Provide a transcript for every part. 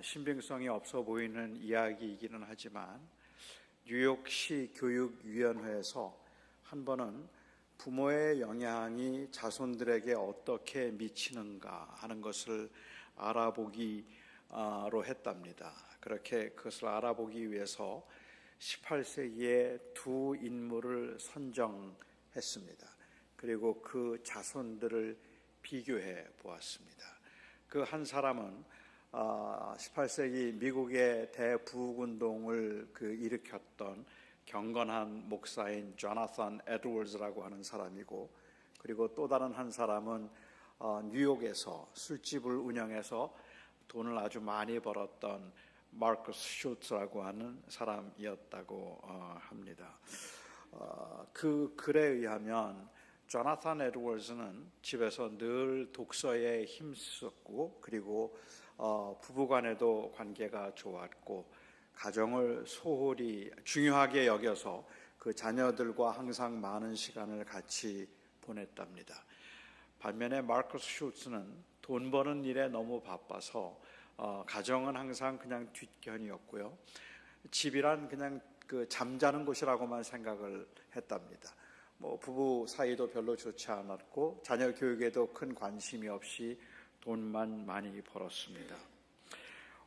신빙성이 없어 보이는 이야기이기는 하지만 뉴욕시 교육위원회에서 한 번은 부모의 영향이 자손들에게 어떻게 미치는가 하는 것을 알아보기로 했답니다. 그렇게 그것을 알아보기 위해서 18세기에 두 인물을 선정했습니다. 그리고 그 자손들을 비교해 보았습니다. 그 한 사람은 18세기 미국의 대부흥운동을 일으켰던 경건한 목사인 조나산 에드워즈라고 하는 사람이고, 그리고 또 다른 한 사람은 뉴욕에서 술집을 운영해서 돈을 아주 많이 벌었던 마커스 슐츠라고 하는 사람이었다고 합니다. 그 글에 의하면 조나산 에드워즈는 집에서 늘 독서에 힘썼고, 그리고 부부간에도 관계가 좋았고, 가정을 소홀히 중요하게 여겨서 그 자녀들과 항상 많은 시간을 같이 보냈답니다. 반면에 마커스 슐츠는 돈 버는 일에 너무 바빠서 가정은 항상 그냥 뒷견이었고요. 집이란 그냥 잠자는 곳이라고만 생각을 했답니다. 부부 사이도 별로 좋지 않았고, 자녀 교육에도 큰 관심이 없이 돈만 많이 벌었습니다.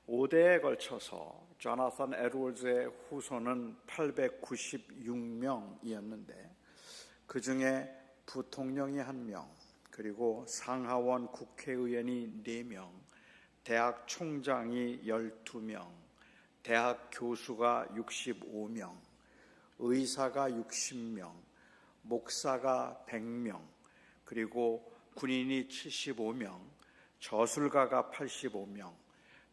5대에 걸쳐서 조나산 에드워즈의 후손은 896명이었는데 그 중에 부통령이 1명, 그리고 상하원 국회의원이 4명, 대학 총장이 12명, 대학 교수가 65명, 의사가 60명, 목사가 100명, 그리고 군인이 75명, 저술가가 85명,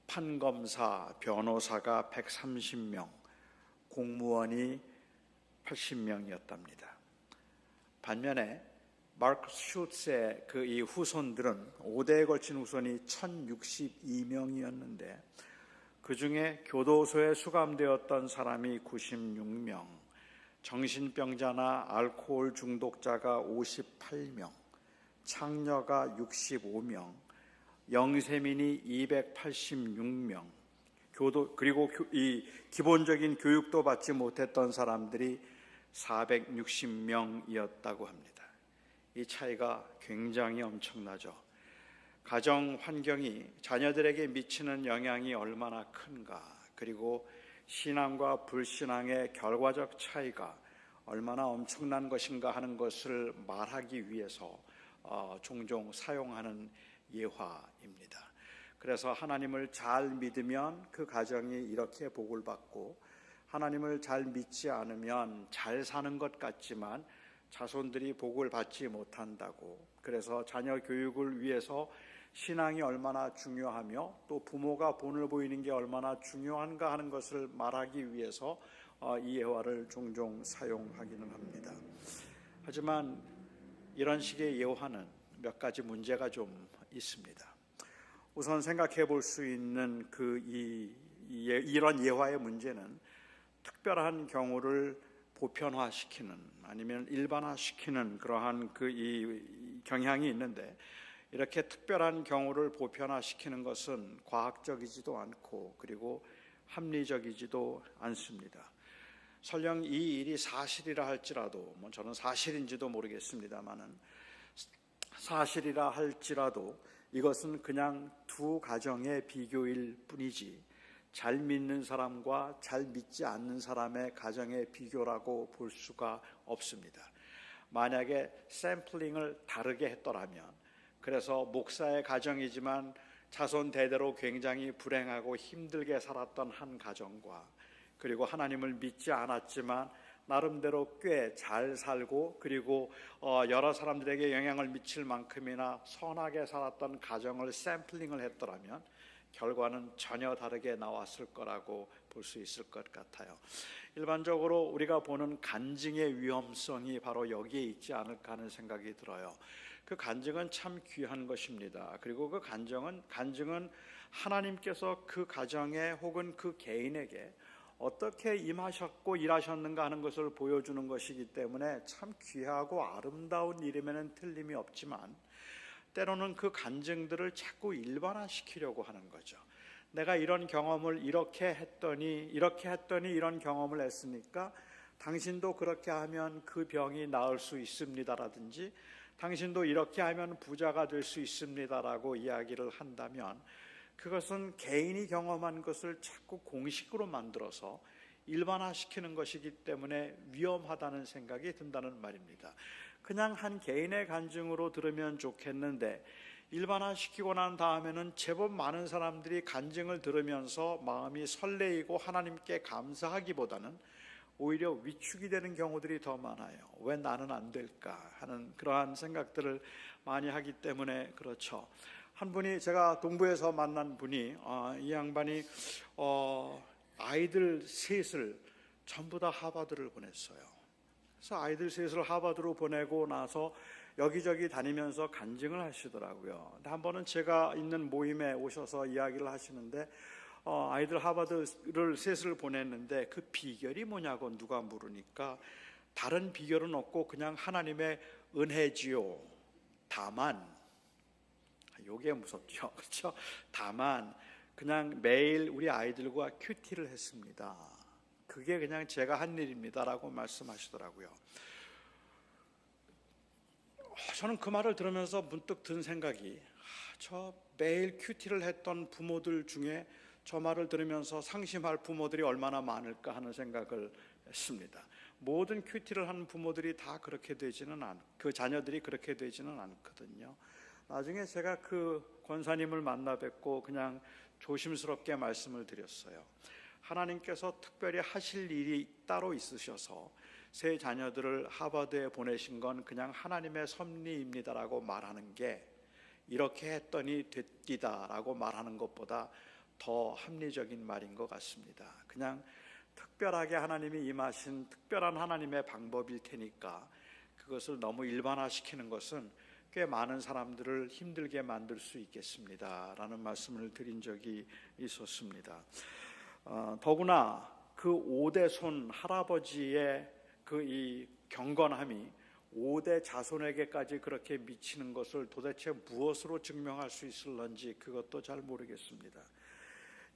판검사, 변호사가 130명, 공무원이 80명이었답니다. 반면에 마커스 슐츠의 이 후손들은 5대에 걸친 후손이 1062명이었는데 그 중에 교도소에 수감되었던 사람이 96명, 정신병자나 알코올 중독자가 58명, 창녀가 65명, 영세민이 286명, 그리고 이 기본적인 교육도 받지 못했던 사람들이 460명이었다고 합니다. 이 차이가 굉장히 엄청나죠. 가정 환경이 자녀들에게 미치는 영향이 얼마나 큰가, 그리고 신앙과 불신앙의 결과적 차이가 얼마나 엄청난 것인가 하는 것을 말하기 위해서 종종 사용하는 예화입니다. 그래서 하나님을 잘 믿으면 그 가정이 이렇게 복을 받고, 하나님을 잘 믿지 않으면 잘 사는 것 같지만 자손들이 복을 받지 못한다고, 그래서 자녀 교육을 위해서 신앙이 얼마나 중요하며 또 부모가 본을 보이는 게 얼마나 중요한가 하는 것을 말하기 위해서 이 예화를 종종 사용하기는 합니다. 하지만 이런 식의 예화는 몇 가지 문제가 좀 있습니다. 우선 생각해 볼 수 있는 이런 예화의 문제는 특별한 경우를 보편화시키는, 아니면 일반화시키는 그러한 이 경향이 있는데, 이렇게 특별한 경우를 보편화시키는 것은 과학적이지도 않고 그리고 합리적이지도 않습니다. 설령 이 일이 사실이라 할지라도, 저는 사실인지도 모르겠습니다만은, 사실이라 할지라도 이것은 그냥 두 가정의 비교일 뿐이지 잘 믿는 사람과 잘 믿지 않는 사람의 가정의 비교라고 볼 수가 없습니다. 만약에 샘플링을 다르게 했더라면, 그래서 목사의 가정이지만 자손 대대로 굉장히 불행하고 힘들게 살았던 한 가정과, 그리고 하나님을 믿지 않았지만 나름대로 꽤 잘 살고, 그리고 여러 사람들에게 영향을 미칠 만큼이나 선하게 살았던 가정을 샘플링을 했더라면 결과는 전혀 다르게 나왔을 거라고 볼 수 있을 것 같아요. 일반적으로 우리가 보는 간증의 위험성이 바로 여기에 있지 않을까 하는 생각이 들어요. 그 간증은 참 귀한 것입니다. 그리고 그 간증은 하나님께서 그 가정에 혹은 그 개인에게 어떻게 임하셨고 일하셨는가 하는 것을 보여주는 것이기 때문에 참 귀하고 아름다운 일임에는 틀림이 없지만, 때로는 그 간증들을 자꾸 일반화시키려고 하는 거죠. 내가 이런 경험을 이렇게 했더니 이런 경험을 했으니까 당신도 그렇게 하면 그 병이 나을 수 있습니다라든지 당신도 이렇게 하면 부자가 될 수 있습니다라고 이야기를 한다면 그것은 개인이 경험한 것을 자꾸 공식으로 만들어서 일반화시키는 것이기 때문에 위험하다는 생각이 든다는 말입니다. 그냥 한 개인의 간증으로 들으면 좋겠는데 일반화시키고 난 다음에는 제법 많은 사람들이 간증을 들으면서 마음이 설레이고 하나님께 감사하기보다는 오히려 위축이 되는 경우들이 더 많아요. 왜 나는 안 될까 하는 그러한 생각들을 많이 하기 때문에 그렇죠. 한 분이, 제가 동부에서 만난 분이 이 양반이 아이들 셋을 전부 다 하버드를 보냈어요. 그래서 아이들 셋을 하버드로 보내고 나서 여기저기 다니면서 간증을 하시더라고요. 근데 한 번은 제가 있는 모임에 오셔서 이야기를 하시는데 아이들 하버드를 셋을 보냈는데 그 비결이 뭐냐고 누가 물으니까 다른 비결은 없고 그냥 하나님의 은혜지요. 다만, 요게 무섭죠. 그렇죠? 다만 그냥 매일 우리 아이들과 큐티를 했습니다. 그게 그냥 제가 한 일입니다라고 말씀하시더라고요. 저는 그 말을 들으면서 문득 든 생각이, 저 매일 큐티를 했던 부모들 중에 저 말을 들으면서 상심할 부모들이 얼마나 많을까 하는 생각을 했습니다. 모든 큐티를 하는 부모들이 다 그렇게 되지는 그 자녀들이 그렇게 되지는 않거든요. 나중에 제가 그 권사님을 만나 뵙고 그냥 조심스럽게 말씀을 드렸어요. 하나님께서 특별히 하실 일이 따로 있으셔서 세 자녀들을 하버드에 보내신 건 그냥 하나님의 섭리입니다라고 말하는 게 이렇게 했더니 됐디다라고 말하는 것보다 더 합리적인 말인 것 같습니다. 그냥 특별하게 하나님이 임하신 특별한 하나님의 방법일 테니까 그것을 너무 일반화시키는 것은 꽤 많은 사람들을 힘들게 만들 수 있겠습니다라는 말씀을 드린 적이 있었습니다. 더구나 그 5대손 할아버지의 그 이 경건함이 5대 자손에게까지 그렇게 미치는 것을 도대체 무엇으로 증명할 수 있을런지 그것도 잘 모르겠습니다.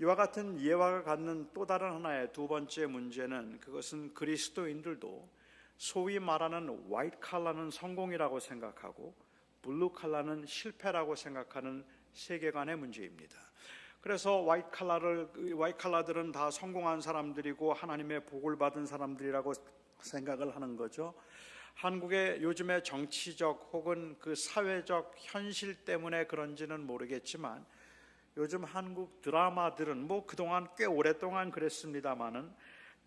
이와 같은 예화가 갖는 또 다른 하나의 두 번째 문제는, 그것은 그리스도인들도 소위 말하는 화이트 칼라는 성공이라고 생각하고 블루 칼라는 실패라고 생각하는 세계관의 문제입니다. 그래서 화이트 칼라들은 다 성공한 사람들이고 하나님의 복을 받은 사람들이라고 생각을 하는 거죠. 한국의 요즘의 정치적 혹은 그 사회적 현실 때문에 그런지는 모르겠지만 요즘 한국 드라마들은 그동안 꽤 오랫동안 그랬습니다마는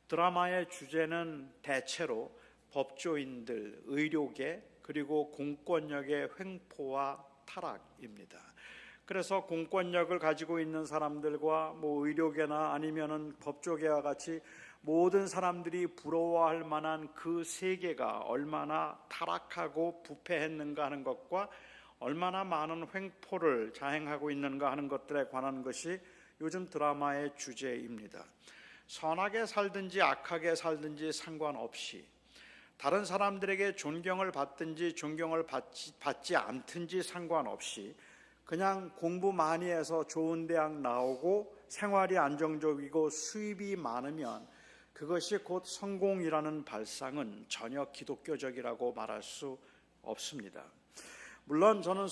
드라마의 주제는 대체로 법조인들, 의료계, 그리고 공권력의 횡포와 타락입니다. 그래서 공권력을 가지고 있는 사람들과 의료계나 아니면은 법조계와 같이 모든 사람들이 부러워할 만한 그 세계가 얼마나 타락하고 부패했는가 하는 것과 얼마나 많은 횡포를 자행하고 있는가 하는 것들에 관한 것이 요즘 드라마의 주제입니다. 선하게 살든지 악하게 살든지 상관없이, 다른 사람들에게 존경을 받든지 존경을 받지 않든지 상관없이 그냥 공부 많이 해서 좋은 대학 나오고 생활이 안정적이고 수입이 많으면 그것이 곧 성공이라는 발상은 전혀 기독교적이라고 말할 수 없습니다. 물론 저는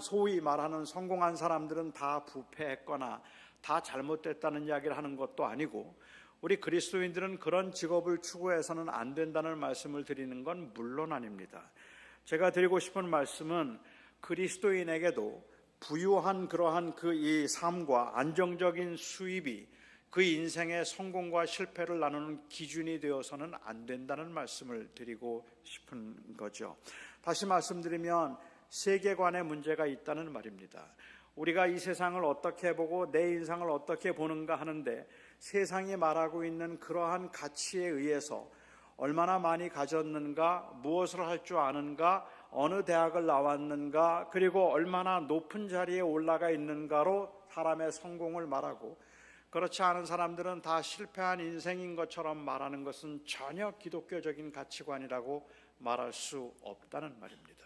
소위 말하는 성공한 사람들은 다 부패했거나 다 잘못됐다는 이야기를 하는 것도 아니고, 우리 그리스도인들은 그런 직업을 추구해서는 안 된다는 말씀을 드리는 건 물론 아닙니다. 제가 드리고 싶은 말씀은 그리스도인에게도 부유한 그러한 이 삶과 안정적인 수입이 그 인생의 성공과 실패를 나누는 기준이 되어서는 안 된다는 말씀을 드리고 싶은 거죠. 다시 말씀드리면 세계관의 문제가 있다는 말입니다. 우리가 이 세상을 어떻게 보고 내 인생을 어떻게 보는가 하는데, 세상이 말하고 있는 그러한 가치에 의해서 얼마나 많이 가졌는가, 무엇을 할 줄 아는가, 어느 대학을 나왔는가, 그리고 얼마나 높은 자리에 올라가 있는가로 사람의 성공을 말하고, 그렇지 않은 사람들은 다 실패한 인생인 것처럼 말하는 것은 전혀 기독교적인 가치관이라고 말할 수 없다는 말입니다.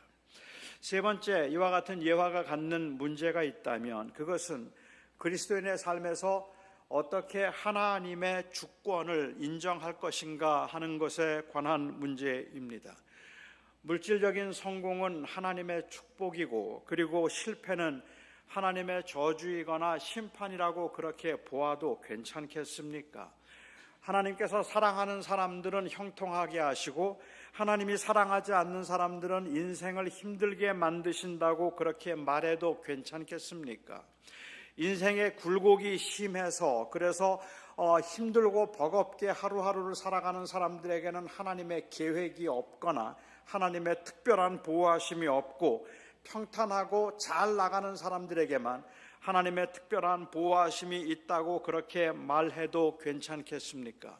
세 번째, 이와 같은 예화가 갖는 문제가 있다면 그것은 그리스도인의 삶에서 어떻게 하나님의 주권을 인정할 것인가 하는 것에 관한 문제입니다. 물질적인 성공은 하나님의 축복이고, 그리고 실패는 하나님의 저주이거나 심판이라고 그렇게 보아도 괜찮겠습니까? 하나님께서 사랑하는 사람들은 형통하게 하시고, 하나님이 사랑하지 않는 사람들은 인생을 힘들게 만드신다고 그렇게 말해도 괜찮겠습니까? 인생의 굴곡이 심해서, 그래서 힘들고 버겁게 하루하루를 살아가는 사람들에게는 하나님의 계획이 없거나 하나님의 특별한 보호하심이 없고, 평탄하고 잘 나가는 사람들에게만 하나님의 특별한 보호하심이 있다고 그렇게 말해도 괜찮겠습니까?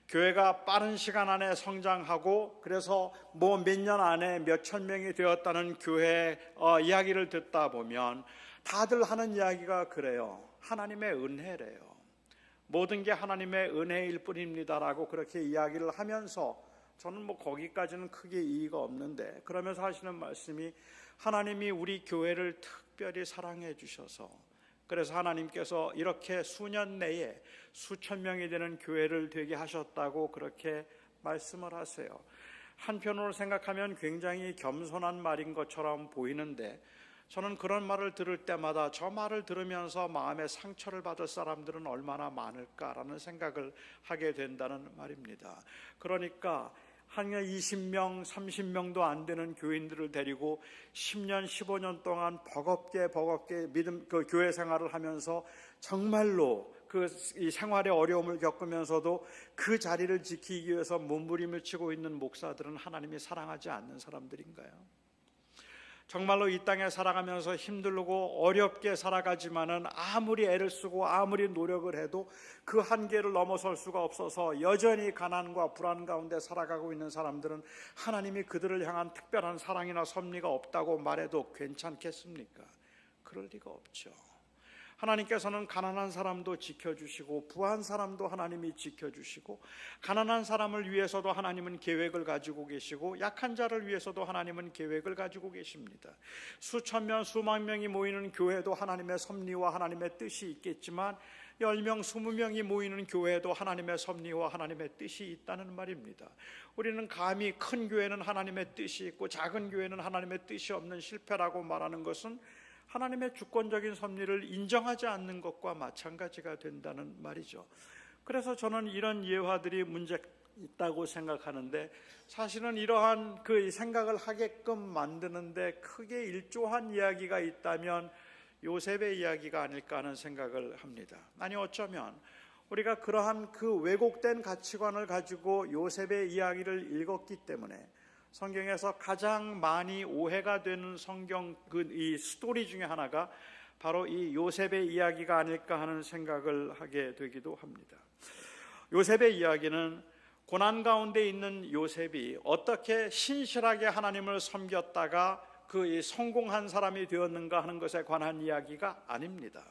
교회가 빠른 시간 안에 성장하고, 그래서 몇 년 안에 몇천 명이 되었다는 교회 이야기를 듣다 보면 다들 하는 이야기가 그래요. 하나님의 은혜래요. 모든 게 하나님의 은혜일 뿐입니다라고 그렇게 이야기를 하면서, 저는 거기까지는 크게 이의가 없는데, 그러면서 하시는 말씀이 하나님이 우리 교회를 특별히 사랑해 주셔서, 그래서 하나님께서 이렇게 수년 내에 수천 명이 되는 교회를 되게 하셨다고 그렇게 말씀을 하세요. 한편으로 생각하면 굉장히 겸손한 말인 것처럼 보이는데, 저는 그런 말을 들을 때마다 저 말을 들으면서 마음에 상처를 받을 사람들은 얼마나 많을까라는 생각을 하게 된다는 말입니다. 그러니까 한 20명, 30명도 안 되는 교인들을 데리고 10년, 15년 동안 버겁게 교회 생활을 하면서 정말로 이 생활의 어려움을 겪으면서도 그 자리를 지키기 위해서 몸부림을 치고 있는 목사들은 하나님이 사랑하지 않는 사람들인가요? 정말로 이 땅에 살아가면서 힘들고 어렵게 살아가지만은 아무리 애를 쓰고 아무리 노력을 해도 그 한계를 넘어설 수가 없어서 여전히 가난과 불안 가운데 살아가고 있는 사람들은 하나님이 그들을 향한 특별한 사랑이나 섭리가 없다고 말해도 괜찮겠습니까? 그럴 리가 없죠. 하나님께서는 가난한 사람도 지켜주시고 부한 사람도 하나님이 지켜주시고, 가난한 사람을 위해서도 하나님은 계획을 가지고 계시고, 약한 자를 위해서도 하나님은 계획을 가지고 계십니다. 수천 명, 수만 명이 모이는 교회도 하나님의 섭리와 하나님의 뜻이 있겠지만, 10명, 20명이 모이는 교회에도 하나님의 섭리와 하나님의 뜻이 있다는 말입니다. 우리는 감히 큰 교회는 하나님의 뜻이 있고 작은 교회는 하나님의 뜻이 없는 실패라고 말하는 것은 하나님의 주권적인 섭리를 인정하지 않는 것과 마찬가지가 된다는 말이죠. 그래서 저는 이런 예화들이 문제 있다고 생각하는데, 사실은 이러한 그 생각을 하게끔 만드는데 크게 일조한 이야기가 있다면 요셉의 이야기가 아닐까 하는 생각을 합니다. 아니, 어쩌면 우리가 그러한 그 왜곡된 가치관을 가지고 요셉의 이야기를 읽었기 때문에 성경에서 가장 많이 오해가 되는 성경 이 스토리 중에 하나가 바로 이 요셉의 이야기가 아닐까 하는 생각을 하게 되기도 합니다. 요셉의 이야기는 고난 가운데 있는 요셉이 어떻게 신실하게 하나님을 섬겼다가 그 성공한 사람이 되었는가 하는 것에 관한 이야기가 아닙니다.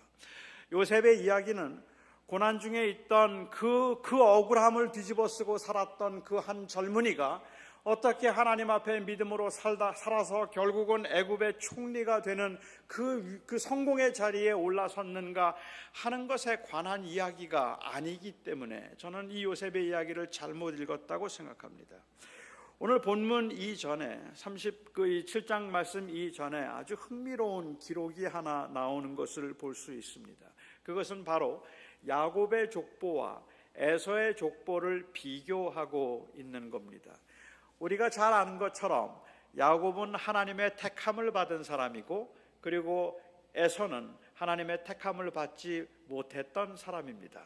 요셉의 이야기는 고난 중에 있던 그 억울함을 뒤집어쓰고 살았던 그 한 젊은이가 어떻게 하나님 앞에 믿음으로 살아서 결국은 애굽의 총리가 되는 그 성공의 자리에 올라섰는가 하는 것에 관한 이야기가 아니기 때문에 저는 이 요셉의 이야기를 잘못 읽었다고 생각합니다. 오늘 본문 이전에 37장 말씀 이전에 아주 흥미로운 기록이 하나 나오는 것을 볼 수 있습니다. 그것은 바로 야곱의 족보와 에서의 족보를 비교하고 있는 겁니다. 우리가 잘 아는 것처럼 야곱은 하나님의 택함을 받은 사람이고, 그리고 에서는 하나님의 택함을 받지 못했던 사람입니다.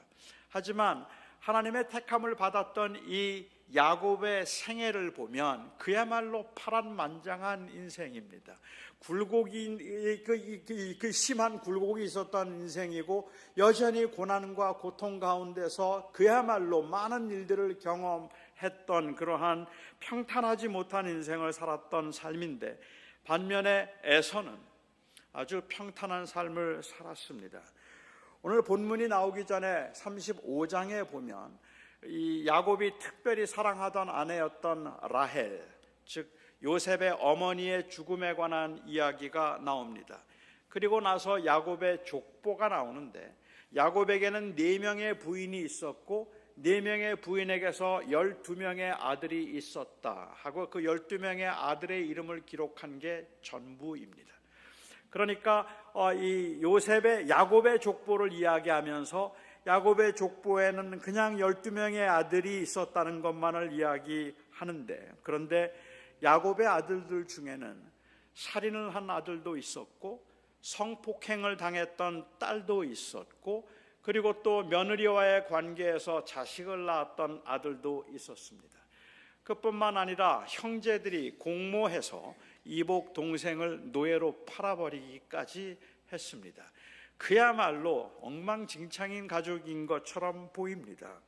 하지만 하나님의 택함을 받았던 이 야곱의 생애를 보면 그야말로 파란만장한 인생입니다. 그 심한 굴곡이 있었던 인생이고, 여전히 고난과 고통 가운데서 그야말로 많은 일들을 경험했던 그러한 평탄하지 못한 인생을 살았던 삶인데, 반면에 에서는 아주 평탄한 삶을 살았습니다. 오늘 본문이 나오기 전에 35장에 보면 이 야곱이 특별히 사랑하던 아내였던 라헬, 즉 요셉의 어머니의 죽음에 관한 이야기가 나옵니다. 그리고 나서 야곱의 족보가 나오는데 야곱에게는 4명의 부인이 있었고 4명의 부인에게서 12명의 아들이 있었다 하고 그 12명의 아들의 이름을 기록한 게 전부입니다. 그러니까 이 야곱의 족보를 이야기하면서 야곱의 족보에는 그냥 12명의 아들이 있었다는 것만을 이야기하는데, 그런데 야곱의 아들들 중에는 살인을 한 아들도 있었고 성폭행을 당했던 딸도 있었고 그리고 또 며느리와의 관계에서 자식을 낳았던 아들도 있었습니다. 그뿐만 아니라 형제들이 공모해서 이복 동생을 노예로 팔아버리기까지 했습니다. 그야말로 엉망진창인 가족인 것처럼 보입니다.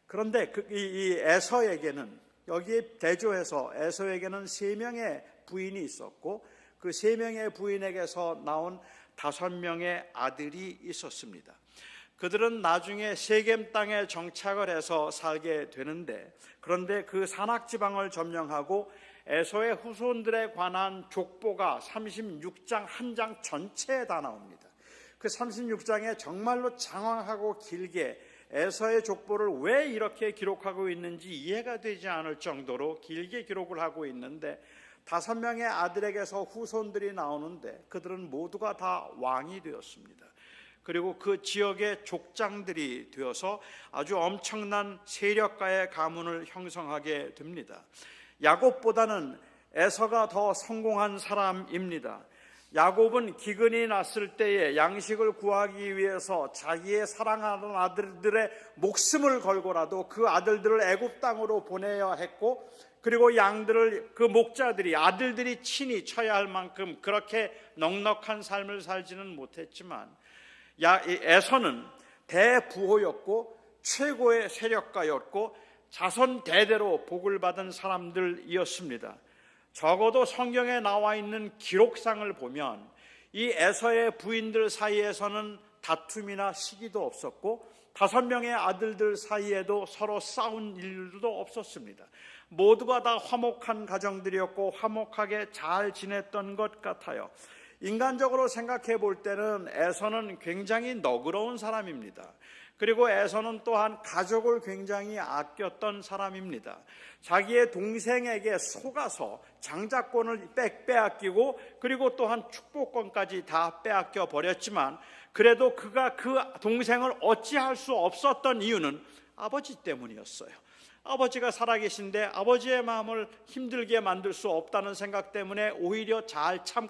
그런데 이 에서에게는, 여기에 대조해서 에서에게는 3명의 부인이 있었고 그 3명의 부인에게서 나온 5명의 아들이 있었습니다. 그들은 나중에 세겜 땅에 정착을 해서 살게 되는데, 그런데 그 산악지방을 점령하고 에서의 후손들에 관한 족보가 36장 한 장 전체에 다 나옵니다. 그 36장에 정말로 장황하고 길게 에서의 족보를 왜 이렇게 기록하고 있는지 이해가 되지 않을 정도로 길게 기록을 하고 있는데 5명의 아들에게서 후손들이 나오는데 그들은 모두가 다 왕이 되었습니다. 그리고 그 지역의 족장들이 되어서 아주 엄청난 세력가의 가문을 형성하게 됩니다. 야곱보다는 에서가 더 성공한 사람입니다. 야곱은 기근이 났을 때에 양식을 구하기 위해서 자기의 사랑하는 아들들의 목숨을 걸고라도 그 아들들을 애굽 땅으로 보내야 했고, 그리고 양들을 그 목자들이, 아들들이 친히 쳐야 할 만큼 그렇게 넉넉한 삶을 살지는 못했지만 에서는 대부호였고 최고의 세력가였고 자손 대대로 복을 받은 사람들이었습니다. 적어도 성경에 나와 있는 기록상을 보면 이 에서의 부인들 사이에서는 다툼이나 시기도 없었고 5명의 아들들 사이에도 서로 싸운 일도 없었습니다. 모두가 다 화목한 가정들이었고 화목하게 잘 지냈던 것 같아요. 인간적으로 생각해 볼 때는 에서는 굉장히 너그러운 사람입니다. 그리고 에서는 또한 가족을 굉장히 아꼈던 사람입니다. 자기의 동생에게 속아서 장자권을 빼앗기고 그리고 또한 축복권까지 다 빼앗겨 버렸지만, 그래도 그가 그 동생을 어찌할 수 없었던 이유는 아버지 때문이었어요. 아버지가 살아계신데 아버지의 마음을 힘들게 만들 수 없다는 생각 때문에 오히려 잘 참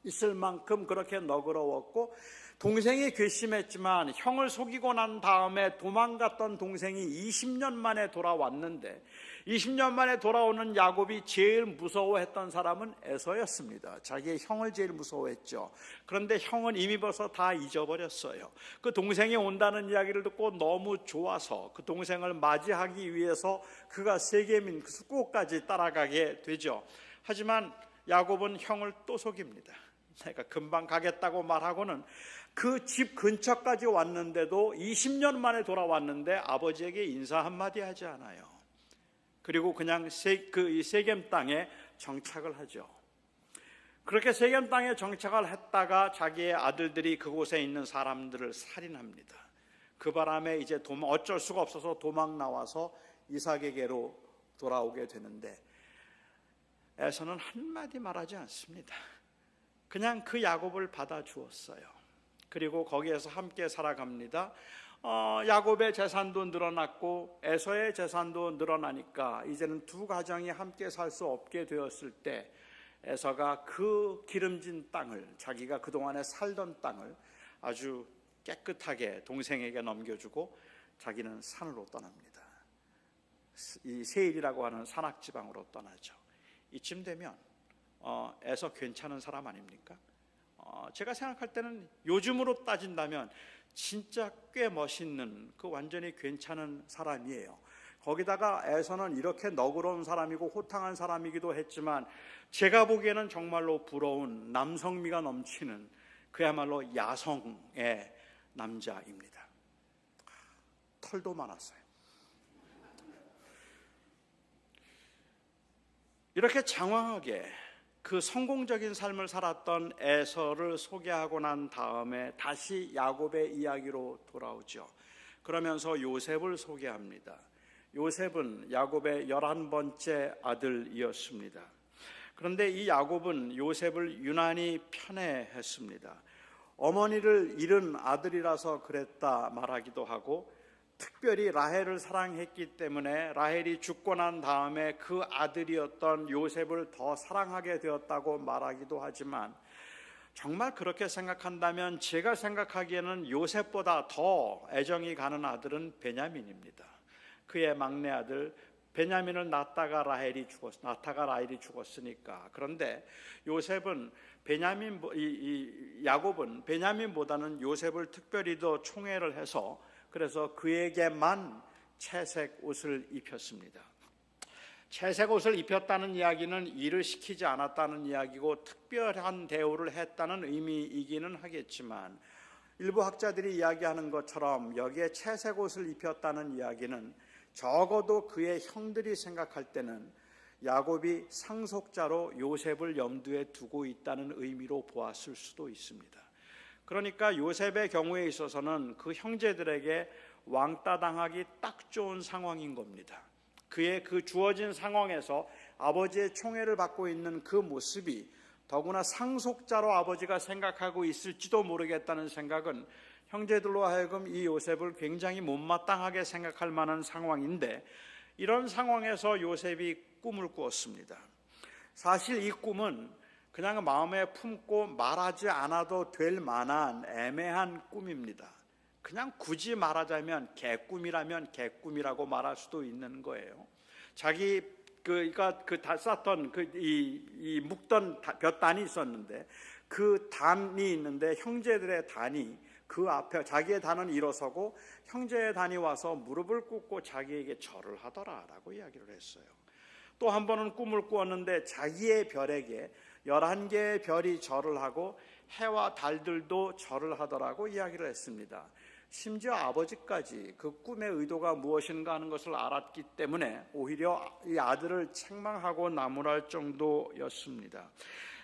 있을 만큼 그렇게 너그러웠고, 동생이 괘씸했지만 형을 속이고 난 다음에 도망갔던 동생이 20년 만에 돌아왔는데 20년 만에 돌아오는 야곱이 제일 무서워했던 사람은 에서였습니다. 자기의 형을 제일 무서워했죠. 그런데 형은 이미 벌써 다 잊어버렸어요. 그 동생이 온다는 이야기를 듣고 너무 좋아서 그 동생을 맞이하기 위해서 그가 세겜인 그 숫곳까지 따라가게 되죠. 하지만 야곱은 형을 또 속입니다. 내가 금방 가겠다고 말하고는 그 집 근처까지 왔는데도 20년 만에 돌아왔는데 아버지에게 인사 한마디 하지 않아요. 그리고 그냥 이 세겜 땅에 정착을 하죠. 그렇게 세겜 땅에 정착을 했다가 자기의 아들들이 그곳에 있는 사람들을 살인합니다. 그 바람에 이제 어쩔 수가 없어서 도망 나와서 이삭에게로 돌아오게 되는데 에서는 한마디 말하지 않습니다. 그냥 그 야곱을 받아주었어요. 그리고 거기에서 함께 살아갑니다. 야곱의 재산도 늘어났고 에서의 재산도 늘어나니까 이제는 두 가정이 함께 살 수 없게 되었을 때 에서가 그 기름진 땅을, 자기가 그동안에 살던 땅을 아주 깨끗하게 동생에게 넘겨주고 자기는 산으로 떠납니다. 이 세일이라고 하는 산악지방으로 떠나죠. 이쯤 되면 에서 괜찮은 사람 아닙니까? 제가 생각할 때는 요즘으로 따진다면 진짜 꽤 멋있는, 그 완전히 괜찮은 사람이에요. 거기다가 에서는 이렇게 너그러운 사람이고 호탕한 사람이기도 했지만 제가 보기에는 정말로 부러운 남성미가 넘치는 그야말로 야성의 남자입니다. 털도 많았어요. 이렇게 장황하게 그 성공적인 삶을 살았던 에서를 소개하고 난 다음에 다시 야곱의 이야기로 돌아오죠. 그러면서 요셉을 소개합니다. 요셉은 야곱의 11번째 아들이었습니다. 그런데 이 야곱은 요셉을 유난히 편애했습니다. 어머니를 잃은 아들이라서 그랬다 말하기도 하고, 특별히 라헬을 사랑했기 때문에 라헬이 죽고 난 다음에 그 아들이었던 요셉을 더 사랑하게 되었다고 말하기도 하지만, 정말 그렇게 생각한다면 제가 생각하기에는 요셉보다 더 애정이 가는 아들은 베냐민입니다. 그의 막내 아들 베냐민을 낳다가 라헬이 죽었으니까. 그런데 요셉은 야곱은 베냐민보다는 요셉을 특별히 더 총애를 해서, 그래서 그에게만 채색 옷을 입혔습니다. 채색 옷을 입혔다는 이야기는 일을 시키지 않았다는 이야기고 특별한 대우를 했다는 의미이기는 하겠지만, 일부 학자들이 이야기하는 것처럼 여기에 채색 옷을 입혔다는 이야기는 적어도 그의 형들이 생각할 때는 야곱이 상속자로 요셉을 염두에 두고 있다는 의미로 보았을 수도 있습니다. 그러니까 요셉의 경우에 있어서는 그 형제들에게 왕따 당하기 딱 좋은 상황인 겁니다. 그의 그 주어진 상황에서 아버지의 총애를 받고 있는 그 모습이 더구나 상속자로 아버지가 생각하고 있을지도 모르겠다는 생각은 형제들로 하여금 이 요셉을 굉장히 못마땅하게 생각할 만한 상황인데, 이런 상황에서 요셉이 꿈을 꾸었습니다. 사실 이 꿈은 그냥 마음에 품고 말하지 않아도 될 만한 애매한 꿈입니다. 그냥 굳이 말하자면 개꿈이라면 개꿈이라고 말할 수도 있는 거예요. 그가 쌌던 이 묶던 볕단이 있었는데, 그 단이 있는데 형제들의 단이 그 앞에 자기의 단은 일어서고 형제의 단이 와서 무릎을 꿇고 자기에게 절을 하더라라고 이야기를 했어요. 또 한 번은 꿈을 꾸었는데 자기의 별에게 11개의 별이 절을 하고 해와 달들도 절을 하더라고 이야기를 했습니다. 심지어 아버지까지 그 꿈의 의도가 무엇인가 하는 것을 알았기 때문에 오히려 이 아들을 책망하고 나무랄 정도였습니다.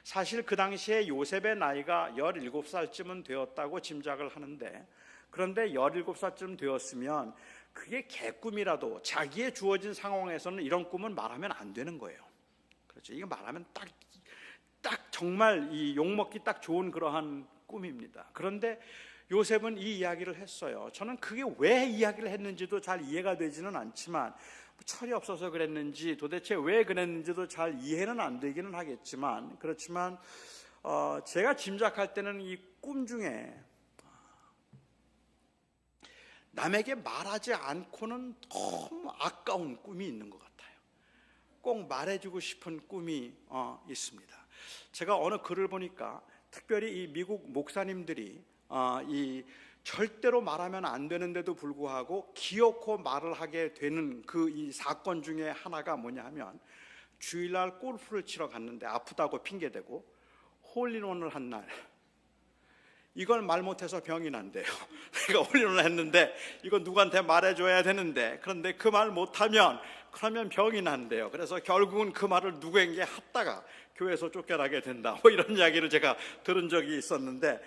사실 그 당시에 요셉의 나이가 17살쯤은 되었다고 짐작을 하는데, 그런데 17살쯤 되었으면 그게 개꿈이라도 자기의 주어진 상황에서는 이런 꿈은 말하면 안 되는 거예요. 그렇죠. 이거 말하면 딱 정말 이 욕먹기 딱 좋은 그러한 꿈입니다. 그런데 요셉은 이 이야기를 했어요. 저는 그게 왜 이야기를 했는지도 잘 이해가 되지는 않지만, 철이 없어서 그랬는지 도대체 왜 그랬는지도 잘 이해는 안 되기는 하겠지만, 그렇지만 제가 짐작할 때는 이 꿈 중에 남에게 말하지 않고는 너무 아까운 꿈이 있는 것 같아요. 꼭 말해주고 싶은 꿈이 있습니다. 제가 어느 글을 보니까 특별히 이 미국 목사님들이 이 절대로 말하면 안 되는데도 불구하고 기어코 말을 하게 되는 이 사건 중에 하나가 뭐냐 하면, 주일날 골프를 치러 갔는데 아프다고 핑계대고 홀인원을 한 날, 이걸 말 못해서 병이 난대요. 내가 홀인원을 했는데 이거 누구한테 말해줘야 되는데, 그런데 그 말 못하면 그러면 병이 난대요. 그래서 결국은 그 말을 누구에게 했다가 교회에서 쫓겨나게 된다, 이런 이야기를 제가 들은 적이 있었는데,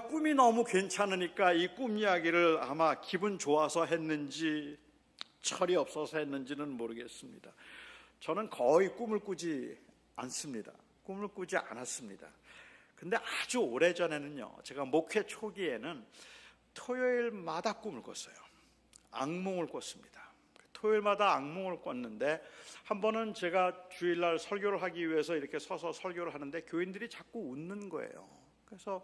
꿈이 너무 괜찮으니까 이 꿈 이야기를 아마 기분 좋아서 했는지 철이 없어서 했는지는 모르겠습니다. 저는 거의 꿈을 꾸지 않습니다. 꿈을 꾸지 않았습니다. 근데 아주 오래전에는요, 제가 목회 초기에는 토요일마다 꿈을 꿨어요. 악몽을 꿨습니다. 토요일마다 악몽을 꿨는데, 한 번은 제가 주일날 설교를 하기 위해서 이렇게 서서 설교를 하는데 교인들이 자꾸 웃는 거예요. 그래서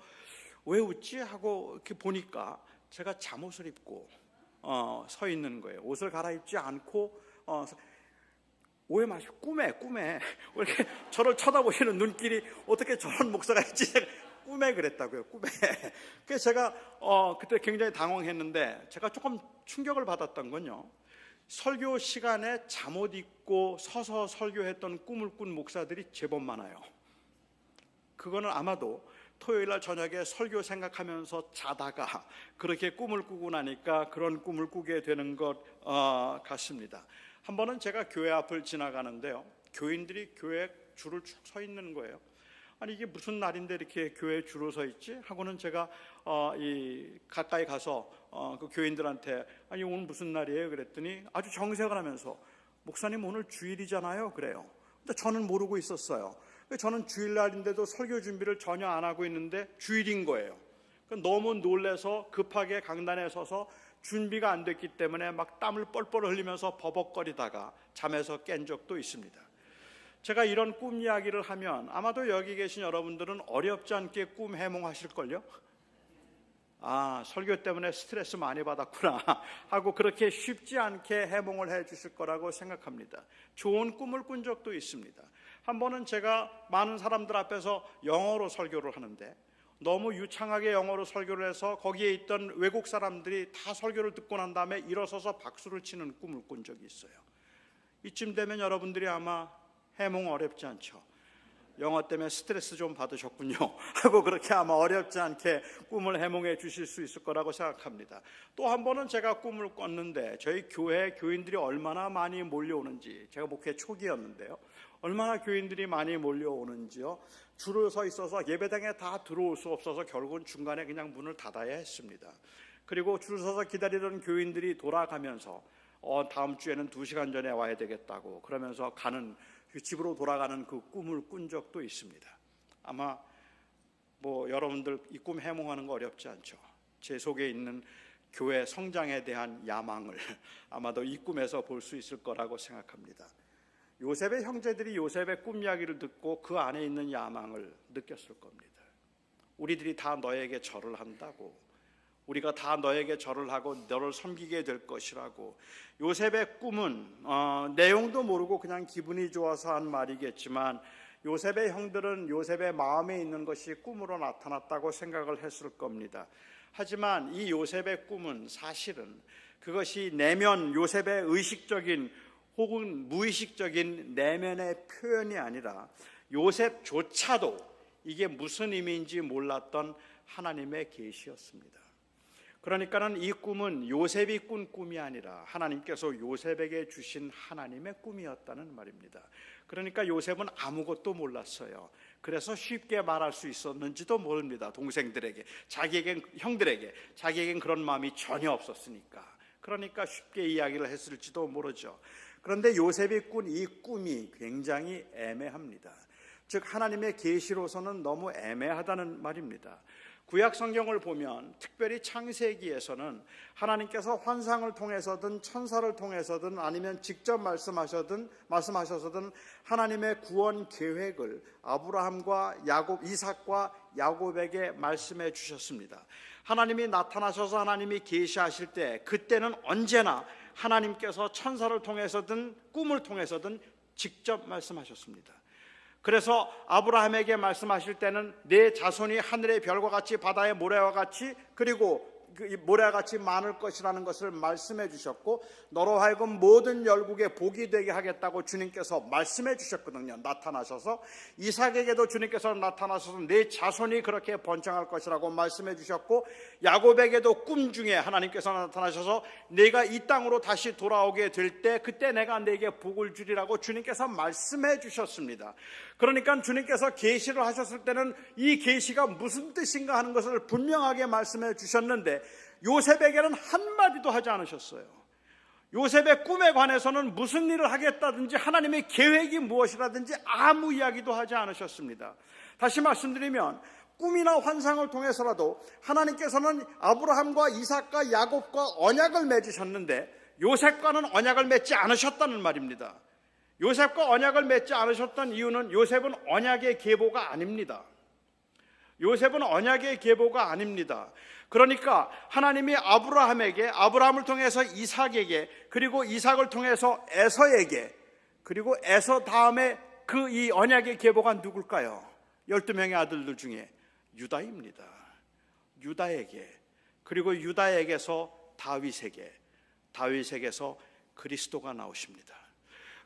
왜 웃지? 하고 이렇게 보니까 제가 잠옷을 입고 서 있는 거예요. 옷을 갈아입지 않고 오해 마시고 꿈에 이렇게 저를 쳐다보시는 눈길이 어떻게 저런 목사가 있지? 꿈에 그랬다고요. 꿈에. 그래서 제가 그때 굉장히 당황했는데, 제가 조금 충격을 받았던 건요, 설교 시간에 잠옷 입고 서서 설교했던 꿈을 꾼 목사들이 제법 많아요. 그거는 아마도 토요일날 저녁에 설교 생각하면서 자다가 그렇게 꿈을 꾸고 나니까 그런 꿈을 꾸게 되는 것 같습니다. 한 번은 제가 교회 앞을 지나가는데요, 교인들이 교회에 줄을 쭉 서 있는 거예요. 아니 이게 무슨 날인데 이렇게 교회에 줄을 서 있지? 하고는 제가 가까이 가서 그 교인들한테 아니 오늘 무슨 날이에요? 그랬더니 아주 정색을 하면서 목사님 오늘 주일이잖아요 그래요. 근데 저는 모르고 있었어요. 저는 주일날인데도 설교 준비를 전혀 안 하고 있는데 주일인 거예요. 너무 놀라서 급하게 강단에 서서 준비가 안 됐기 때문에 막 땀을 뻘뻘 흘리면서 버벅거리다가 잠에서 깬 적도 있습니다. 제가 이런 꿈 이야기를 하면 아마도 여기 계신 여러분들은 어렵지 않게 꿈 해몽하실걸요? 아, 설교 때문에 스트레스 많이 받았구나 하고 그렇게 쉽지 않게 해몽을 해 주실 거라고 생각합니다. 좋은 꿈을 꾼 적도 있습니다. 한 번은 제가 많은 사람들 앞에서 영어로 설교를 하는데 너무 유창하게 영어로 설교를 해서 거기에 있던 외국 사람들이 다 설교를 듣고 난 다음에 일어서서 박수를 치는 꿈을 꾼 적이 있어요. 이쯤 되면 여러분들이 아마 해몽 어렵지 않죠. 영어 때문에 스트레스 좀 받으셨군요 하고 그렇게 아마 어렵지 않게 꿈을 해몽해 주실 수 있을 거라고 생각합니다. 또 한 번은 제가 꿈을 꿨는데 저희 교회 교인들이 얼마나 많이 몰려오는지, 제가 목회 초기였는데요, 얼마나 교인들이 많이 몰려오는지요, 줄을 서 있어서 예배당에 다 들어올 수 없어서 결국은 중간에 그냥 문을 닫아야 했습니다. 그리고 줄 서서 기다리던 교인들이 돌아가면서 다음 주에는 2시간 전에 와야 되겠다고 그러면서 집으로 돌아가는 그 꿈을 꾼 적도 있습니다. 아마 여러분들 이 꿈 해몽하는 거 어렵지 않죠. 제 속에 있는 교회 성장에 대한 야망을 아마도 이 꿈에서 볼 수 있을 거라고 생각합니다. 요셉의 형제들이 요셉의 꿈 이야기를 듣고 그 안에 있는 야망을 느꼈을 겁니다. 우리들이 다 너에게 절을 한다고, 우리가 다 너에게 절을 하고 너를 섬기게 될 것이라고. 요셉의 꿈은 내용도 모르고 그냥 기분이 좋아서 한 말이겠지만 요셉의 형들은 요셉의 마음에 있는 것이 꿈으로 나타났다고 생각을 했을 겁니다. 하지만 이 요셉의 꿈은 사실은 그것이 내면 요셉의 의식적인 혹은 무의식적인 내면의 표현이 아니라 요셉조차도 이게 무슨 의미인지 몰랐던 하나님의 계시였습니다. 그러니까는 이 꿈은 요셉이 꾼 꿈이 아니라 하나님께서 요셉에게 주신 하나님의 꿈이었다는 말입니다. 그러니까 요셉은 아무것도 몰랐어요. 그래서 쉽게 말할 수 있었는지도 모릅니다. 동생들에게, 형들에게 자기에겐 그런 마음이 전혀 없었으니까. 그러니까 쉽게 이야기를 했을지도 모르죠. 그런데 요셉이 꾼 이 꿈이 굉장히 애매합니다. 즉 하나님의 계시로서는 너무 애매하다는 말입니다. 구약 성경을 보면 특별히 창세기에서는 하나님께서 환상을 통해서든 천사를 통해서든 아니면 직접 말씀하셔서든 하나님의 구원 계획을 아브라함과 이삭과 야곱에게 말씀해 주셨습니다. 하나님이 나타나셔서 하나님이 계시하실 때 그때는 언제나 하나님께서 천사를 통해서든 꿈을 통해서든 직접 말씀하셨습니다. 그래서 아브라함에게 말씀하실 때는 내 자손이 하늘의 별과 같이 바다의 모래와 같이 그리고 모래와 같이 많을 것이라는 것을 말씀해 주셨고 너로 하여금 모든 열국의 복이 되게 하겠다고 주님께서 말씀해 주셨거든요. 나타나셔서 이삭에게도 주님께서 나타나셔서 내 자손이 그렇게 번창할 것이라고 말씀해 주셨고 야곱에게도 꿈 중에 하나님께서 나타나셔서 내가 이 땅으로 다시 돌아오게 될 때 그때 내가 내게 복을 주리라고 주님께서 말씀해 주셨습니다. 그러니까 주님께서 계시를 하셨을 때는 이 계시가 무슨 뜻인가 하는 것을 분명하게 말씀해 주셨는데 요셉에게는 한마디도 하지 않으셨어요. 요셉의 꿈에 관해서는 무슨 일을 하겠다든지 하나님의 계획이 무엇이라든지 아무 이야기도 하지 않으셨습니다. 다시 말씀드리면 꿈이나 환상을 통해서라도 하나님께서는 아브라함과 이삭과 야곱과 언약을 맺으셨는데 요셉과는 언약을 맺지 않으셨다는 말입니다. 요셉과 언약을 맺지 않으셨던 이유는 요셉은 언약의 계보가 아닙니다. 요셉은 언약의 계보가 아닙니다. 그러니까 하나님이 아브라함을 통해서 이삭에게 그리고 이삭을 통해서 에서에게 그리고 에서 다음에 그 이 언약의 계보가 누굴까요? 12명의 아들들 중에 유다입니다. 유다에게 그리고 유다에게서 다윗에게서 그리스도가 나오십니다.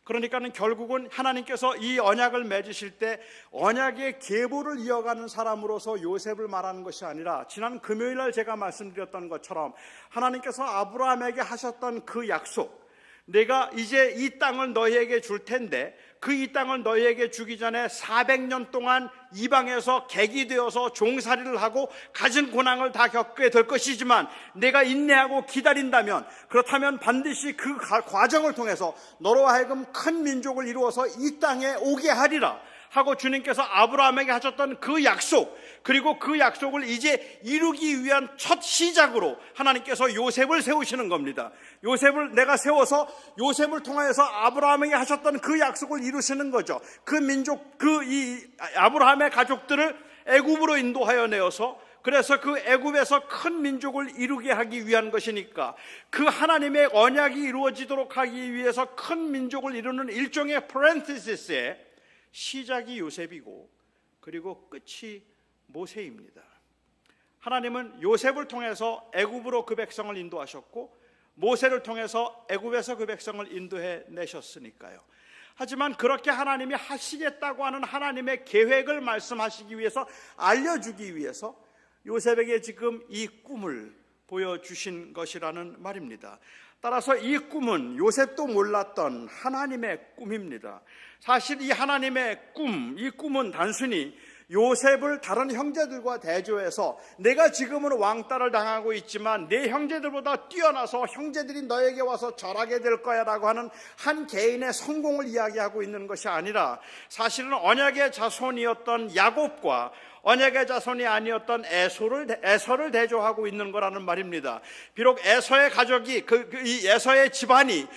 그러니까는 결국은 하나님께서 이 언약을 맺으실 때 언약의 계보를 이어가는 사람으로서 요셉을 말하는 것이 아니라 지난 금요일날 제가 말씀드렸던 것처럼 하나님께서 아브라함에게 하셨던 그 약속, 내가 이제 이 땅을 너희에게 줄 텐데 그 이 땅을 너희에게 주기 전에 400년 동안 이방에서 객이 되어서 종살이를 하고 가진 고난을 다 겪게 될 것이지만 내가 인내하고 기다린다면, 그렇다면 반드시 그 과정을 통해서 너로 하여금 큰 민족을 이루어서 이 땅에 오게 하리라 하고 주님께서 아브라함에게 하셨던 그 약속, 그리고 그 약속을 이제 이루기 위한 첫 시작으로 하나님께서 요셉을 세우시는 겁니다. 요셉을 내가 세워서 요셉을 통하여서 아브라함에게 하셨던 그 약속을 이루시는 거죠. 그 민족, 이 아브라함의 가족들을 애굽으로 인도하여 내어서, 그래서 그 애굽에서 큰 민족을 이루게 하기 위한 것이니까, 그 하나님의 언약이 이루어지도록 하기 위해서 큰 민족을 이루는 일종의 프랜티시스의 시작이 요셉이고, 그리고 끝이 모세입니다. 하나님은 요셉을 통해서 애굽으로 그 백성을 인도하셨고, 모세를 통해서 애굽에서 그 백성을 인도해 내셨으니까요. 하지만 그렇게 하나님이 하시겠다고 하는 하나님의 계획을 말씀하시기 위해서, 알려주기 위해서 요셉에게 지금 이 꿈을 보여주신 것이라는 말입니다. 따라서 이 꿈은 요셉도 몰랐던 하나님의 꿈입니다. 사실 이 하나님의 꿈, 이 꿈은 단순히 요셉을 다른 형제들과 대조해서 내가 지금은 왕따를 당하고 있지만 내 형제들보다 뛰어나서 형제들이 너에게 와서 절하게 될 거야 라고 하는 한 개인의 성공을 이야기하고 있는 것이 아니라, 사실은 언약의 자손이었던 야곱과 언약의 자손이 아니었던 에서를 대조하고 있는 거라는 말입니다. 비록 에서의 가족이, 이 에서의 집안이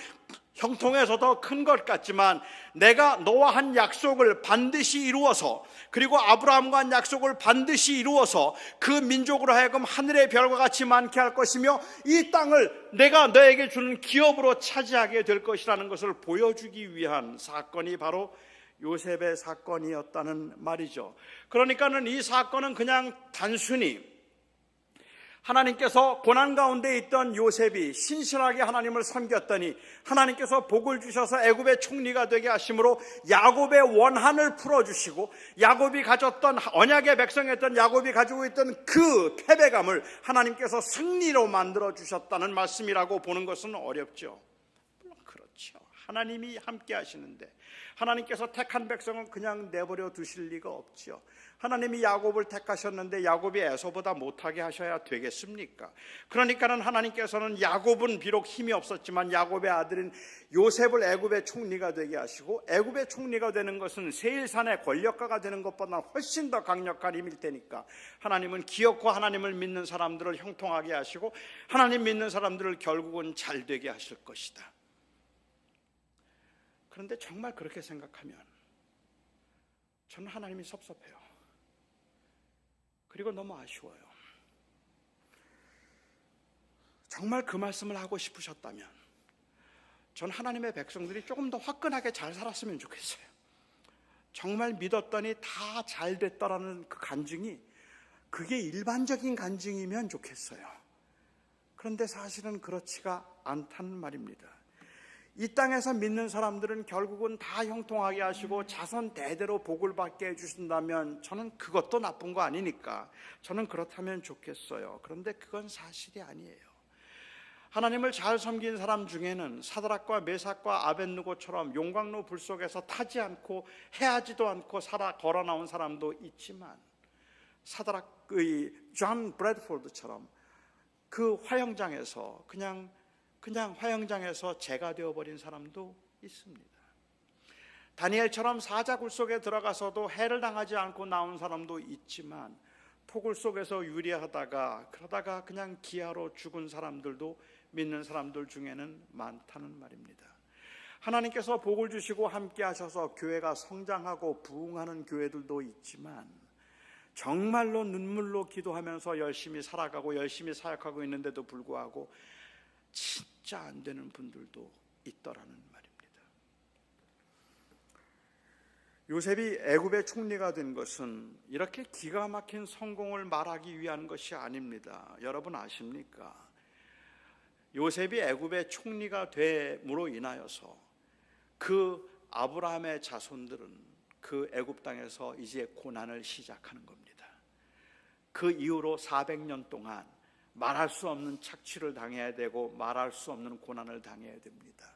형통에서 더 큰 것 같지만, 내가 너와 한 약속을 반드시 이루어서, 그리고 아브라함과 한 약속을 반드시 이루어서 그 민족으로 하여금 하늘의 별과 같이 많게 할 것이며, 이 땅을 내가 너에게 주는 기업으로 차지하게 될 것이라는 것을 보여주기 위한 사건이 바로 요셉의 사건이었다는 말이죠. 그러니까는 이 사건은 그냥 단순히 하나님께서 고난 가운데 있던 요셉이 신실하게 하나님을 섬겼더니 하나님께서 복을 주셔서 애굽의 총리가 되게 하심으로 야곱의 원한을 풀어주시고, 야곱이 가졌던, 언약의 백성이었던 야곱이 가지고 있던 그 패배감을 하나님께서 승리로 만들어 주셨다는 말씀이라고 보는 것은 어렵죠. 물론 그렇죠. 하나님이 함께 하시는데 하나님께서 택한 백성은 그냥 내버려 두실 리가 없죠. 하나님이 야곱을 택하셨는데 야곱이 에서보다 못하게 하셔야 되겠습니까? 그러니까는 하나님께서는 야곱은 비록 힘이 없었지만 야곱의 아들인 요셉을 애굽의 총리가 되게 하시고, 애굽의 총리가 되는 것은 세일산의 권력가가 되는 것보다 훨씬 더 강력한 힘일 테니까 하나님은 기어코 하나님을 믿는 사람들을 형통하게 하시고, 하나님 믿는 사람들을 결국은 잘 되게 하실 것이다. 그런데 정말 그렇게 생각하면 저는 하나님이 섭섭해요. 그리고 너무 아쉬워요. 정말 그 말씀을 하고 싶으셨다면 전 하나님의 백성들이 조금 더 화끈하게 잘 살았으면 좋겠어요. 정말 믿었더니 다 잘 됐다라는 그 간증이, 그게 일반적인 간증이면 좋겠어요. 그런데 사실은 그렇지가 않다는 말입니다. 이 땅에서 믿는 사람들은 결국은 다 형통하게 하시고 자손 대대로 복을 받게 해주신다면 저는 그것도 나쁜 거 아니니까 저는 그렇다면 좋겠어요. 그런데 그건 사실이 아니에요. 하나님을 잘 섬긴 사람 중에는 사드락과 메삭과 아벳느고처럼 용광로 불 속에서 타지 않고 해하지도 않고 살아 걸어 나온 사람도 있지만, 사드락의 존 브래드포드처럼 그 화형장에서 그냥 화형장에서 재가 되어버린 사람도 있습니다. 다니엘처럼 사자굴 속에 들어가서도 해를 당하지 않고 나온 사람도 있지만, 토굴 속에서 유리하다가 그러다가 그냥 기아로 죽은 사람들도 믿는 사람들 중에는 많다는 말입니다. 하나님께서 복을 주시고 함께 하셔서 교회가 성장하고 부흥하는 교회들도 있지만, 정말로 눈물로 기도하면서 열심히 살아가고 열심히 사역하고 있는데도 불구하고 진짜 안 되는 분들도 있더라는 말입니다. 요셉이 애굽의 총리가 된 것은 이렇게 기가 막힌 성공을 말하기 위한 것이 아닙니다. 여러분 아십니까? 요셉이 애굽의 총리가 됨으로 인하여서 그 아브라함의 자손들은 그 애굽 땅에서 이제 고난을 시작하는 겁니다. 그 이후로 400년 동안 말할 수 없는 착취를 당해야 되고 말할 수 없는 고난을 당해야 됩니다.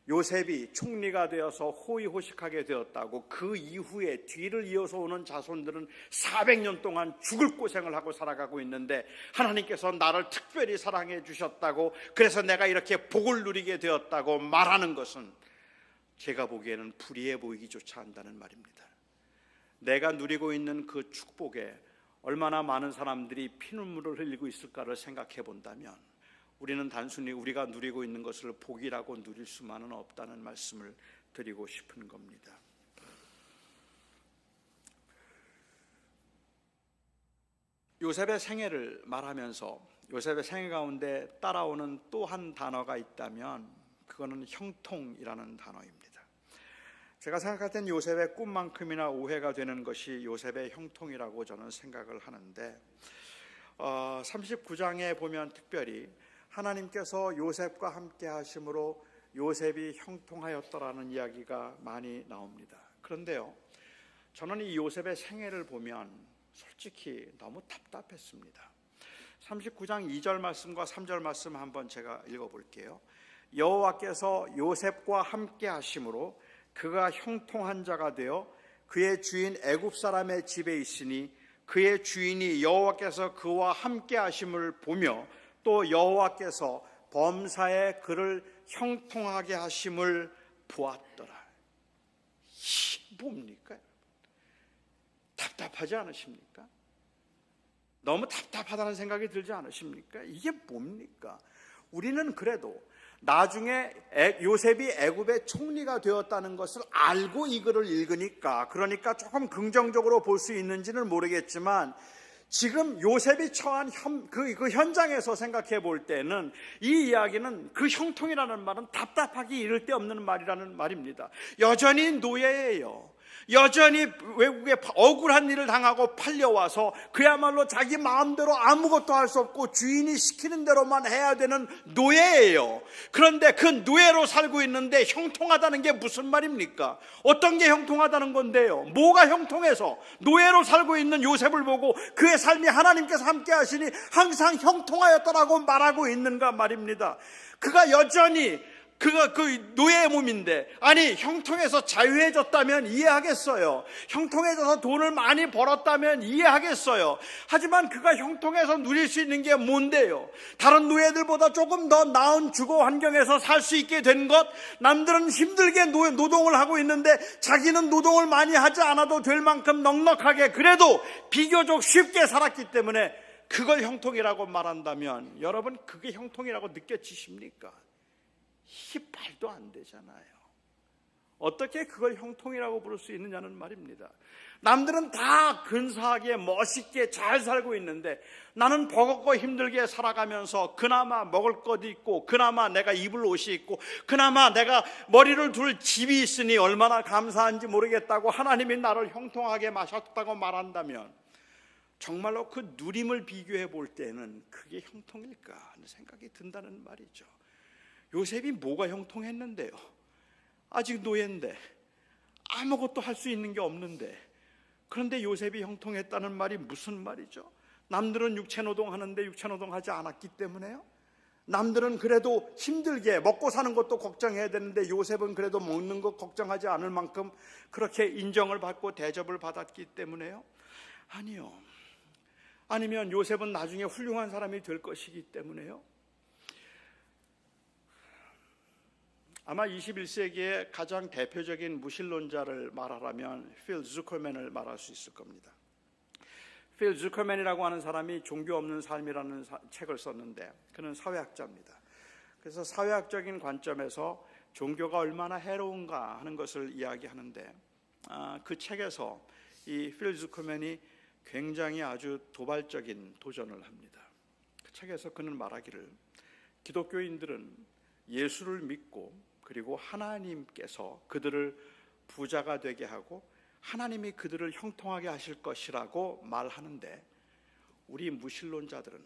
요셉이 총리가 되어서 호의호식하게 되었다고 그 이후에 뒤를 이어서 오는 자손들은 400년 동안 죽을 고생을 하고 살아가고 있는데 하나님께서 나를 특별히 사랑해 주셨다고, 그래서 내가 이렇게 복을 누리게 되었다고 말하는 것은 제가 보기에는 불의해 보이기조차 한다는 말입니다. 내가 누리고 있는 그 축복에 얼마나 많은 사람들이 피눈물을 흘리고 있을까를 생각해 본다면 우리는 단순히 우리가 누리고 있는 것을 복이라고 누릴 수만은 없다는 말씀을 드리고 싶은 겁니다. 요셉의 생애를 말하면서 요셉의 생애 가운데 따라오는 또 한 단어가 있다면 그거는 형통이라는 단어입니다. 제가 생각할 땐 요셉의 꿈만큼이나 오해가 되는 것이 요셉의 형통이라고 저는 생각을 하는데 39장에 보면 특별히 하나님께서 요셉과 함께 하심으로 요셉이 형통하였더라는 이야기가 많이 나옵니다. 그런데요, 저는 이 요셉의 생애를 보면 솔직히 너무 답답했습니다. 39장 2절 말씀과 3절 말씀 한번 제가 읽어볼게요. 여호와께서 요셉과 함께 하심으로 그가 형통한 자가 되어 그의 주인 애굽 사람의 집에 있으니 그의 주인이 여호와께서 그와 함께 하심을 보며 또 여호와께서 범사에 그를 형통하게 하심을 보았더라. 이게 뭡니까? 답답하지 않으십니까? 너무 답답하다는 생각이 들지 않으십니까? 이게 뭡니까? 우리는 그래도 나중에 요셉이 애굽의 총리가 되었다는 것을 알고 이 글을 읽으니까, 그러니까 조금 긍정적으로 볼 수 있는지는 모르겠지만 지금 요셉이 처한 그 현장에서 생각해 볼 때는 이 이야기는, 그 형통이라는 말은 답답하기 이를 데 없는 말이라는 말입니다. 여전히 노예예요. 여전히 외국에 억울한 일을 당하고 팔려와서 그야말로 자기 마음대로 아무것도 할 수 없고 주인이 시키는 대로만 해야 되는 노예예요. 그런데 그 노예로 살고 있는데 형통하다는 게 무슨 말입니까? 어떤 게 형통하다는 건데요? 뭐가 형통해서 노예로 살고 있는 요셉을 보고 그의 삶이 하나님께서 함께 하시니 항상 형통하였더라고 말하고 있는가 말입니다. 그가 여전히 그가 그 노예의 몸인데, 아니 형통해서 자유해졌다면 이해하겠어요. 형통해져서 돈을 많이 벌었다면 이해하겠어요. 하지만 그가 형통해서 누릴 수 있는 게 뭔데요? 다른 노예들보다 조금 더 나은 주거 환경에서 살 수 있게 된 것, 남들은 힘들게 노동을 하고 있는데 자기는 노동을 많이 하지 않아도 될 만큼 넉넉하게 그래도 비교적 쉽게 살았기 때문에 그걸 형통이라고 말한다면 여러분, 그게 형통이라고 느껴지십니까? 이게 말도 안 되잖아요. 어떻게 그걸 형통이라고 부를 수 있느냐는 말입니다. 남들은 다 근사하게 멋있게 잘 살고 있는데 나는 버겁고 힘들게 살아가면서 그나마 먹을 것도 있고 그나마 내가 입을 옷이 있고 그나마 내가 머리를 둘 집이 있으니 얼마나 감사한지 모르겠다고 하나님이 나를 형통하게 마셨다고 말한다면 정말로 그 누림을 비교해 볼 때는 그게 형통일까 하는 생각이 든다는 말이죠. 요셉이 뭐가 형통했는데요? 아직 노예인데 아무것도 할 수 있는 게 없는데, 그런데 요셉이 형통했다는 말이 무슨 말이죠? 남들은 육체노동하는데 육체노동하지 않았기 때문에요? 남들은 그래도 힘들게 먹고 사는 것도 걱정해야 되는데 요셉은 그래도 먹는 것 걱정하지 않을 만큼 그렇게 인정을 받고 대접을 받았기 때문에요? 아니요. 아니면 요셉은 나중에 훌륭한 사람이 될 것이기 때문에요? 아마 21세기의 가장 대표적인 무신론자를 말하라면 필 주커맨을 말할 수 있을 겁니다. 필 주커맨이라고 하는 사람이 종교 없는 삶이라는 책을 썼는데 그는 사회학자입니다. 그래서 사회학적인 관점에서 종교가 얼마나 해로운가 하는 것을 이야기하는데 그 책에서 이 필 주커맨이 굉장히 아주 도발적인 도전을 합니다. 그 책에서 그는 말하기를 기독교인들은 예수를 믿고 그리고 하나님께서 그들을 부자가 되게 하고 하나님이 그들을 형통하게 하실 것이라고 말하는데 우리 무신론자들은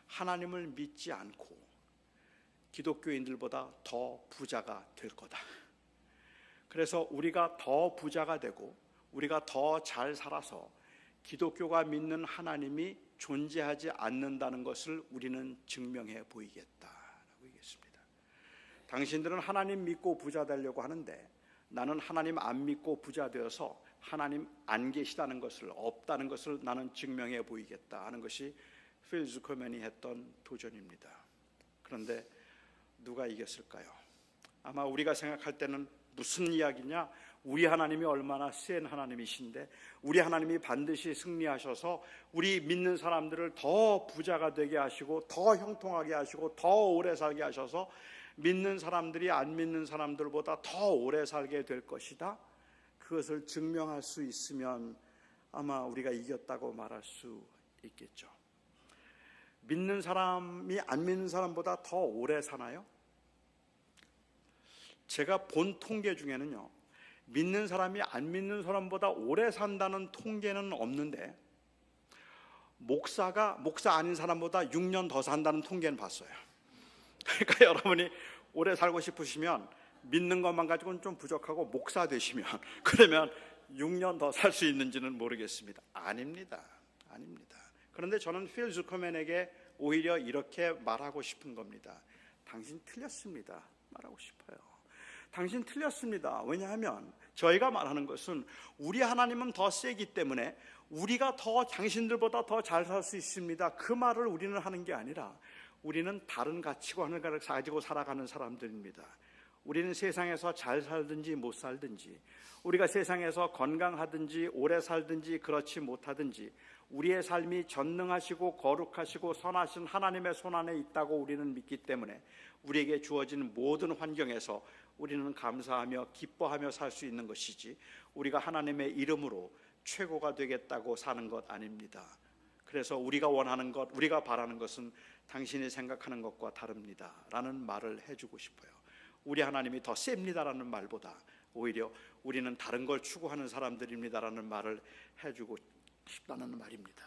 하나님을 믿지 않고 기독교인들보다 더 부자가 될 거다. 그래서 우리가 더 부자가 되고 우리가 더 잘 살아서 기독교가 믿는 하나님이 존재하지 않는다는 것을 우리는 증명해 보이겠다라고 얘기했습니다. 당신들은 하나님 믿고 부자 되려고 하는데 나는 하나님 안 믿고 부자 되어서 하나님 안 계시다는 것을, 없다는 것을 나는 증명해 보이겠다 하는 것이 필 주커맨이 했던 도전입니다. 그런데 누가 이겼을까요? 아마 우리가 생각할 때는 무슨 이야기냐? 우리 하나님이 얼마나 센 하나님이신데 우리 하나님이 반드시 승리하셔서 우리 믿는 사람들을 더 부자가 되게 하시고 더 형통하게 하시고 더 오래 살게 하셔서 믿는 사람들이 안 믿는 사람들보다 더 오래 살게 될 것이다. 그것을 증명할 수 있으면 아마 우리가 이겼다고 말할 수 있겠죠. 믿는 사람이 안 믿는 사람보다 더 오래 사나요? 제가 본 통계 중에는요, 믿는 사람이 안 믿는 사람보다 오래 산다는 통계는 없는데 목사 아닌 사람보다 6년 더 산다는 통계는 봤어요. 그러니까 여러분이 오래 살고 싶으시면 믿는 것만 가지고는 좀 부족하고 목사 되시면 그러면 6년 더 살 수 있는지는 모르겠습니다. 아닙니다. 그런데 저는 필 주커맨에게 오히려 이렇게 말하고 싶은 겁니다. 당신 틀렸습니다. 말하고 싶어요. 당신 틀렸습니다. 왜냐하면 저희가 말하는 것은 우리 하나님은 더 세기 때문에 우리가 더 당신들보다 더 잘 살 수 있습니다. 그 말을 우리는 하는 게 아니라 우리는 다른 가치관을 가지고 살아가는 사람들입니다. 우리는 세상에서 잘 살든지 못 살든지, 우리가 세상에서 건강하든지 오래 살든지 그렇지 못하든지 우리의 삶이 전능하시고 거룩하시고 선하신 하나님의 손안에 있다고 우리는 믿기 때문에 우리에게 주어진 모든 환경에서 우리는 감사하며 기뻐하며 살 수 있는 것이지 우리가 하나님의 이름으로 최고가 되겠다고 사는 것 아닙니다. 그래서 우리가 원하는 것, 우리가 바라는 것은 당신이 생각하는 것과 다릅니다 라는 말을 해주고 싶어요. 우리 하나님이 더 셉니다라는 말보다 오히려 우리는 다른 걸 추구하는 사람들입니다라는 말을 해주고 싶다는 말입니다.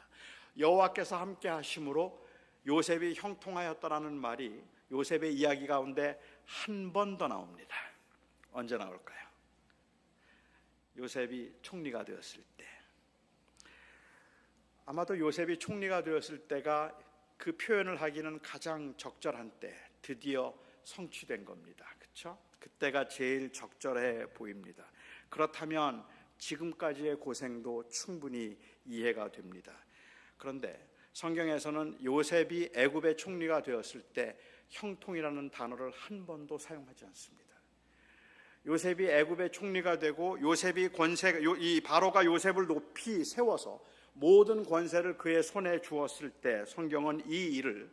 여호와께서 함께 하심으로 요셉이 형통하였다라는 말이 요셉의 이야기 가운데 한 번 더 나옵니다. 언제 나올까요? 요셉이 총리가 되었을 때. 아마도 요셉이 총리가 되었을 때가 그 표현을 하기는 가장 적절한 때, 드디어 성취된 겁니다. 그렇죠? 그때가 제일 적절해 보입니다. 그렇다면 지금까지의 고생도 충분히 이해가 됩니다. 그런데 성경에서는 요셉이 애굽의 총리가 되었을 때 형통이라는 단어를 한 번도 사용하지 않습니다. 요셉이 애굽의 총리가 되고 요셉이 이 바로가 요셉을 높이 세워서 모든 권세를 그의 손에 주었을 때 성경은 이 일을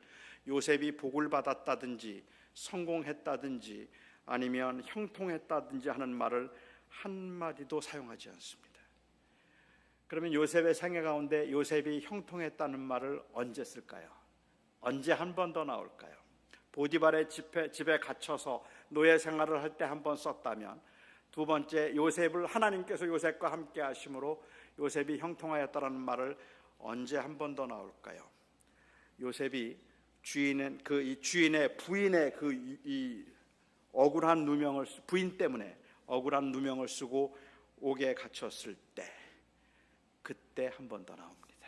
요셉이 복을 받았다든지 성공했다든지 아니면 형통했다든지 하는 말을 한마디도 사용하지 않습니다. 그러면 요셉의 생애 가운데 요셉이 형통했다는 말을 언제 쓸까요? 언제 한 번 더 나올까요? 보디발의 집에 갇혀서 노예 생활을 할 때 한 번 썼다면, 두 번째 요셉을 하나님께서 요셉과 함께 하심으로 요셉이 형통하였다는 말을 언제 한 번 더 나올까요? 요셉이 주인의 부인의 이 억울한 누명을, 부인 때문에 억울한 누명을 쓰고 옥에 갇혔을 때, 그때 한 번 더 나옵니다.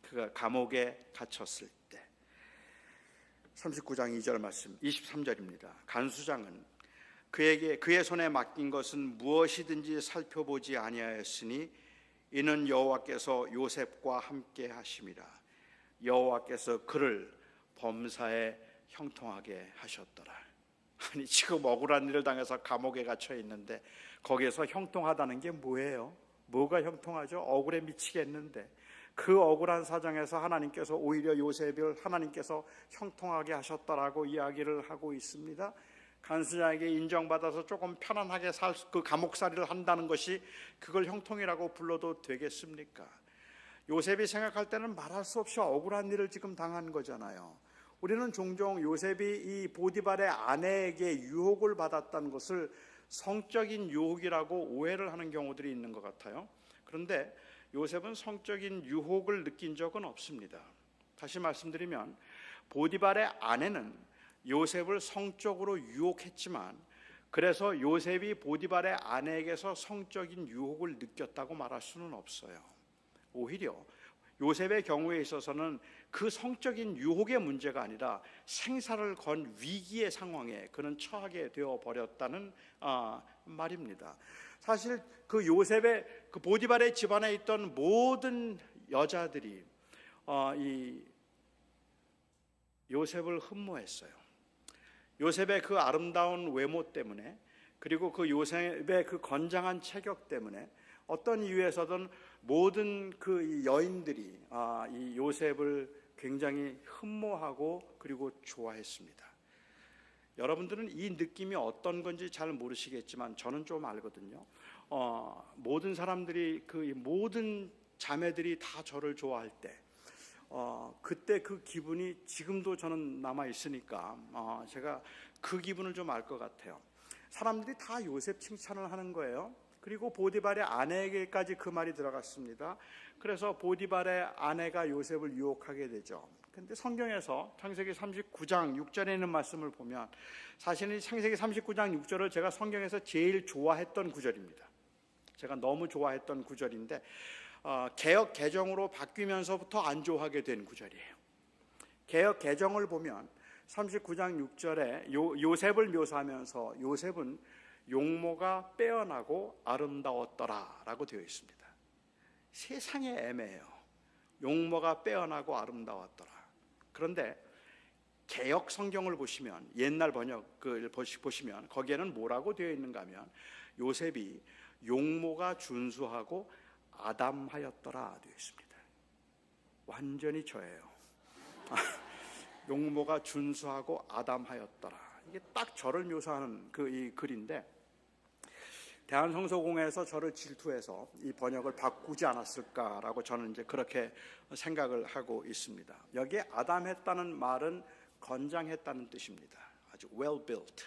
그가 감옥에 갇혔을 때. 39장 2절 말씀, 23절입니다. 간수장은 그에게 그의 손에 맡긴 것은 무엇이든지 살펴보지 아니하였으니 이는 여호와께서 요셉과 함께 하심이라. 여호와께서 그를 범사에 형통하게 하셨더라. 아니, 지금 억울한 일을 당해서 감옥에 갇혀 있는데 거기에서 형통하다는 게 뭐예요? 뭐가 형통하죠? 억울해 미치겠는데 그 억울한 사정에서 하나님께서 오히려 요셉을 하나님께서 형통하게 하셨다라고 이야기를 하고 있습니다. 간수장에게 인정받아서 조금 편안하게 그 감옥살이를 한다는 것이 그걸 형통이라고 불러도 되겠습니까? 요셉이 생각할 때는 말할 수 없이 억울한 일을 지금 당한 거잖아요. 우리는 종종 요셉이 이 보디발의 아내에게 유혹을 받았다는 것을 성적인 유혹이라고 오해를 하는 경우들이 있는 것 같아요. 그런데 요셉은 성적인 유혹을 느낀 적은 없습니다. 다시 말씀드리면 보디발의 아내는 요셉을 성적으로 유혹했지만 그래서 요셉이 보디발의 아내에게서 성적인 유혹을 느꼈다고 말할 수는 없어요. 오히려 요셉의 경우에 있어서는 그 성적인 유혹의 문제가 아니라 생사를 건 위기의 상황에 그는 처하게 되어 버렸다는 말입니다. 사실 그 요셉의 그 보디발의 집안에 있던 모든 여자들이 이 요셉을 흠모했어요. 요셉의 그 아름다운 외모 때문에, 그리고 그 요셉의 그 건장한 체격 때문에 어떤 이유에서든 모든 그 여인들이 이 요셉을 굉장히 흠모하고 그리고 좋아했습니다. 여러분들은 이 느낌이 어떤 건지 잘 모르시겠지만 저는 좀 알거든요. 모든 사람들이 그 모든 자매들이 다 저를 좋아할 때 그때 그 기분이 지금도 저는 남아 있으니까 제가 그 기분을 좀 알 것 같아요. 사람들이 다 요셉 칭찬을 하는 거예요. 그리고 보디발의 아내에게까지 그 말이 들어갔습니다. 그래서 보디발의 아내가 요셉을 유혹하게 되죠. 근데 성경에서 창세기 39장 6절에 있는 말씀을 보면, 사실은 창세기 39장 6절을 제가 성경에서 제일 좋아했던 구절입니다. 제가 너무 좋아했던 구절인데 개역 개정으로 바뀌면서부터 안 좋아하게 된 구절이에요. 개역 개정을 보면 39장 6절에 요셉을 묘사하면서 요셉은 용모가 빼어나고 아름다웠더라 라고 되어 있습니다. 세상에 애매해요. 용모가 빼어나고 아름다웠더라. 그런데 개역 성경을 보시면, 옛날 번역을 보시면 거기에는 뭐라고 되어 있는가 하면 요셉이 용모가 준수하고 아담하였더라 되어 있습니다. 완전히 저예요. 용모가 준수하고 아담하였더라. 이게 딱 저를 묘사하는 이 글인데, 대한성서공회에서 저를 질투해서 이 번역을 바꾸지 않았을까라고 저는 이제 그렇게 생각을 하고 있습니다. 여기에 아담했다는 말은 건장했다는 뜻입니다. 아주 well built,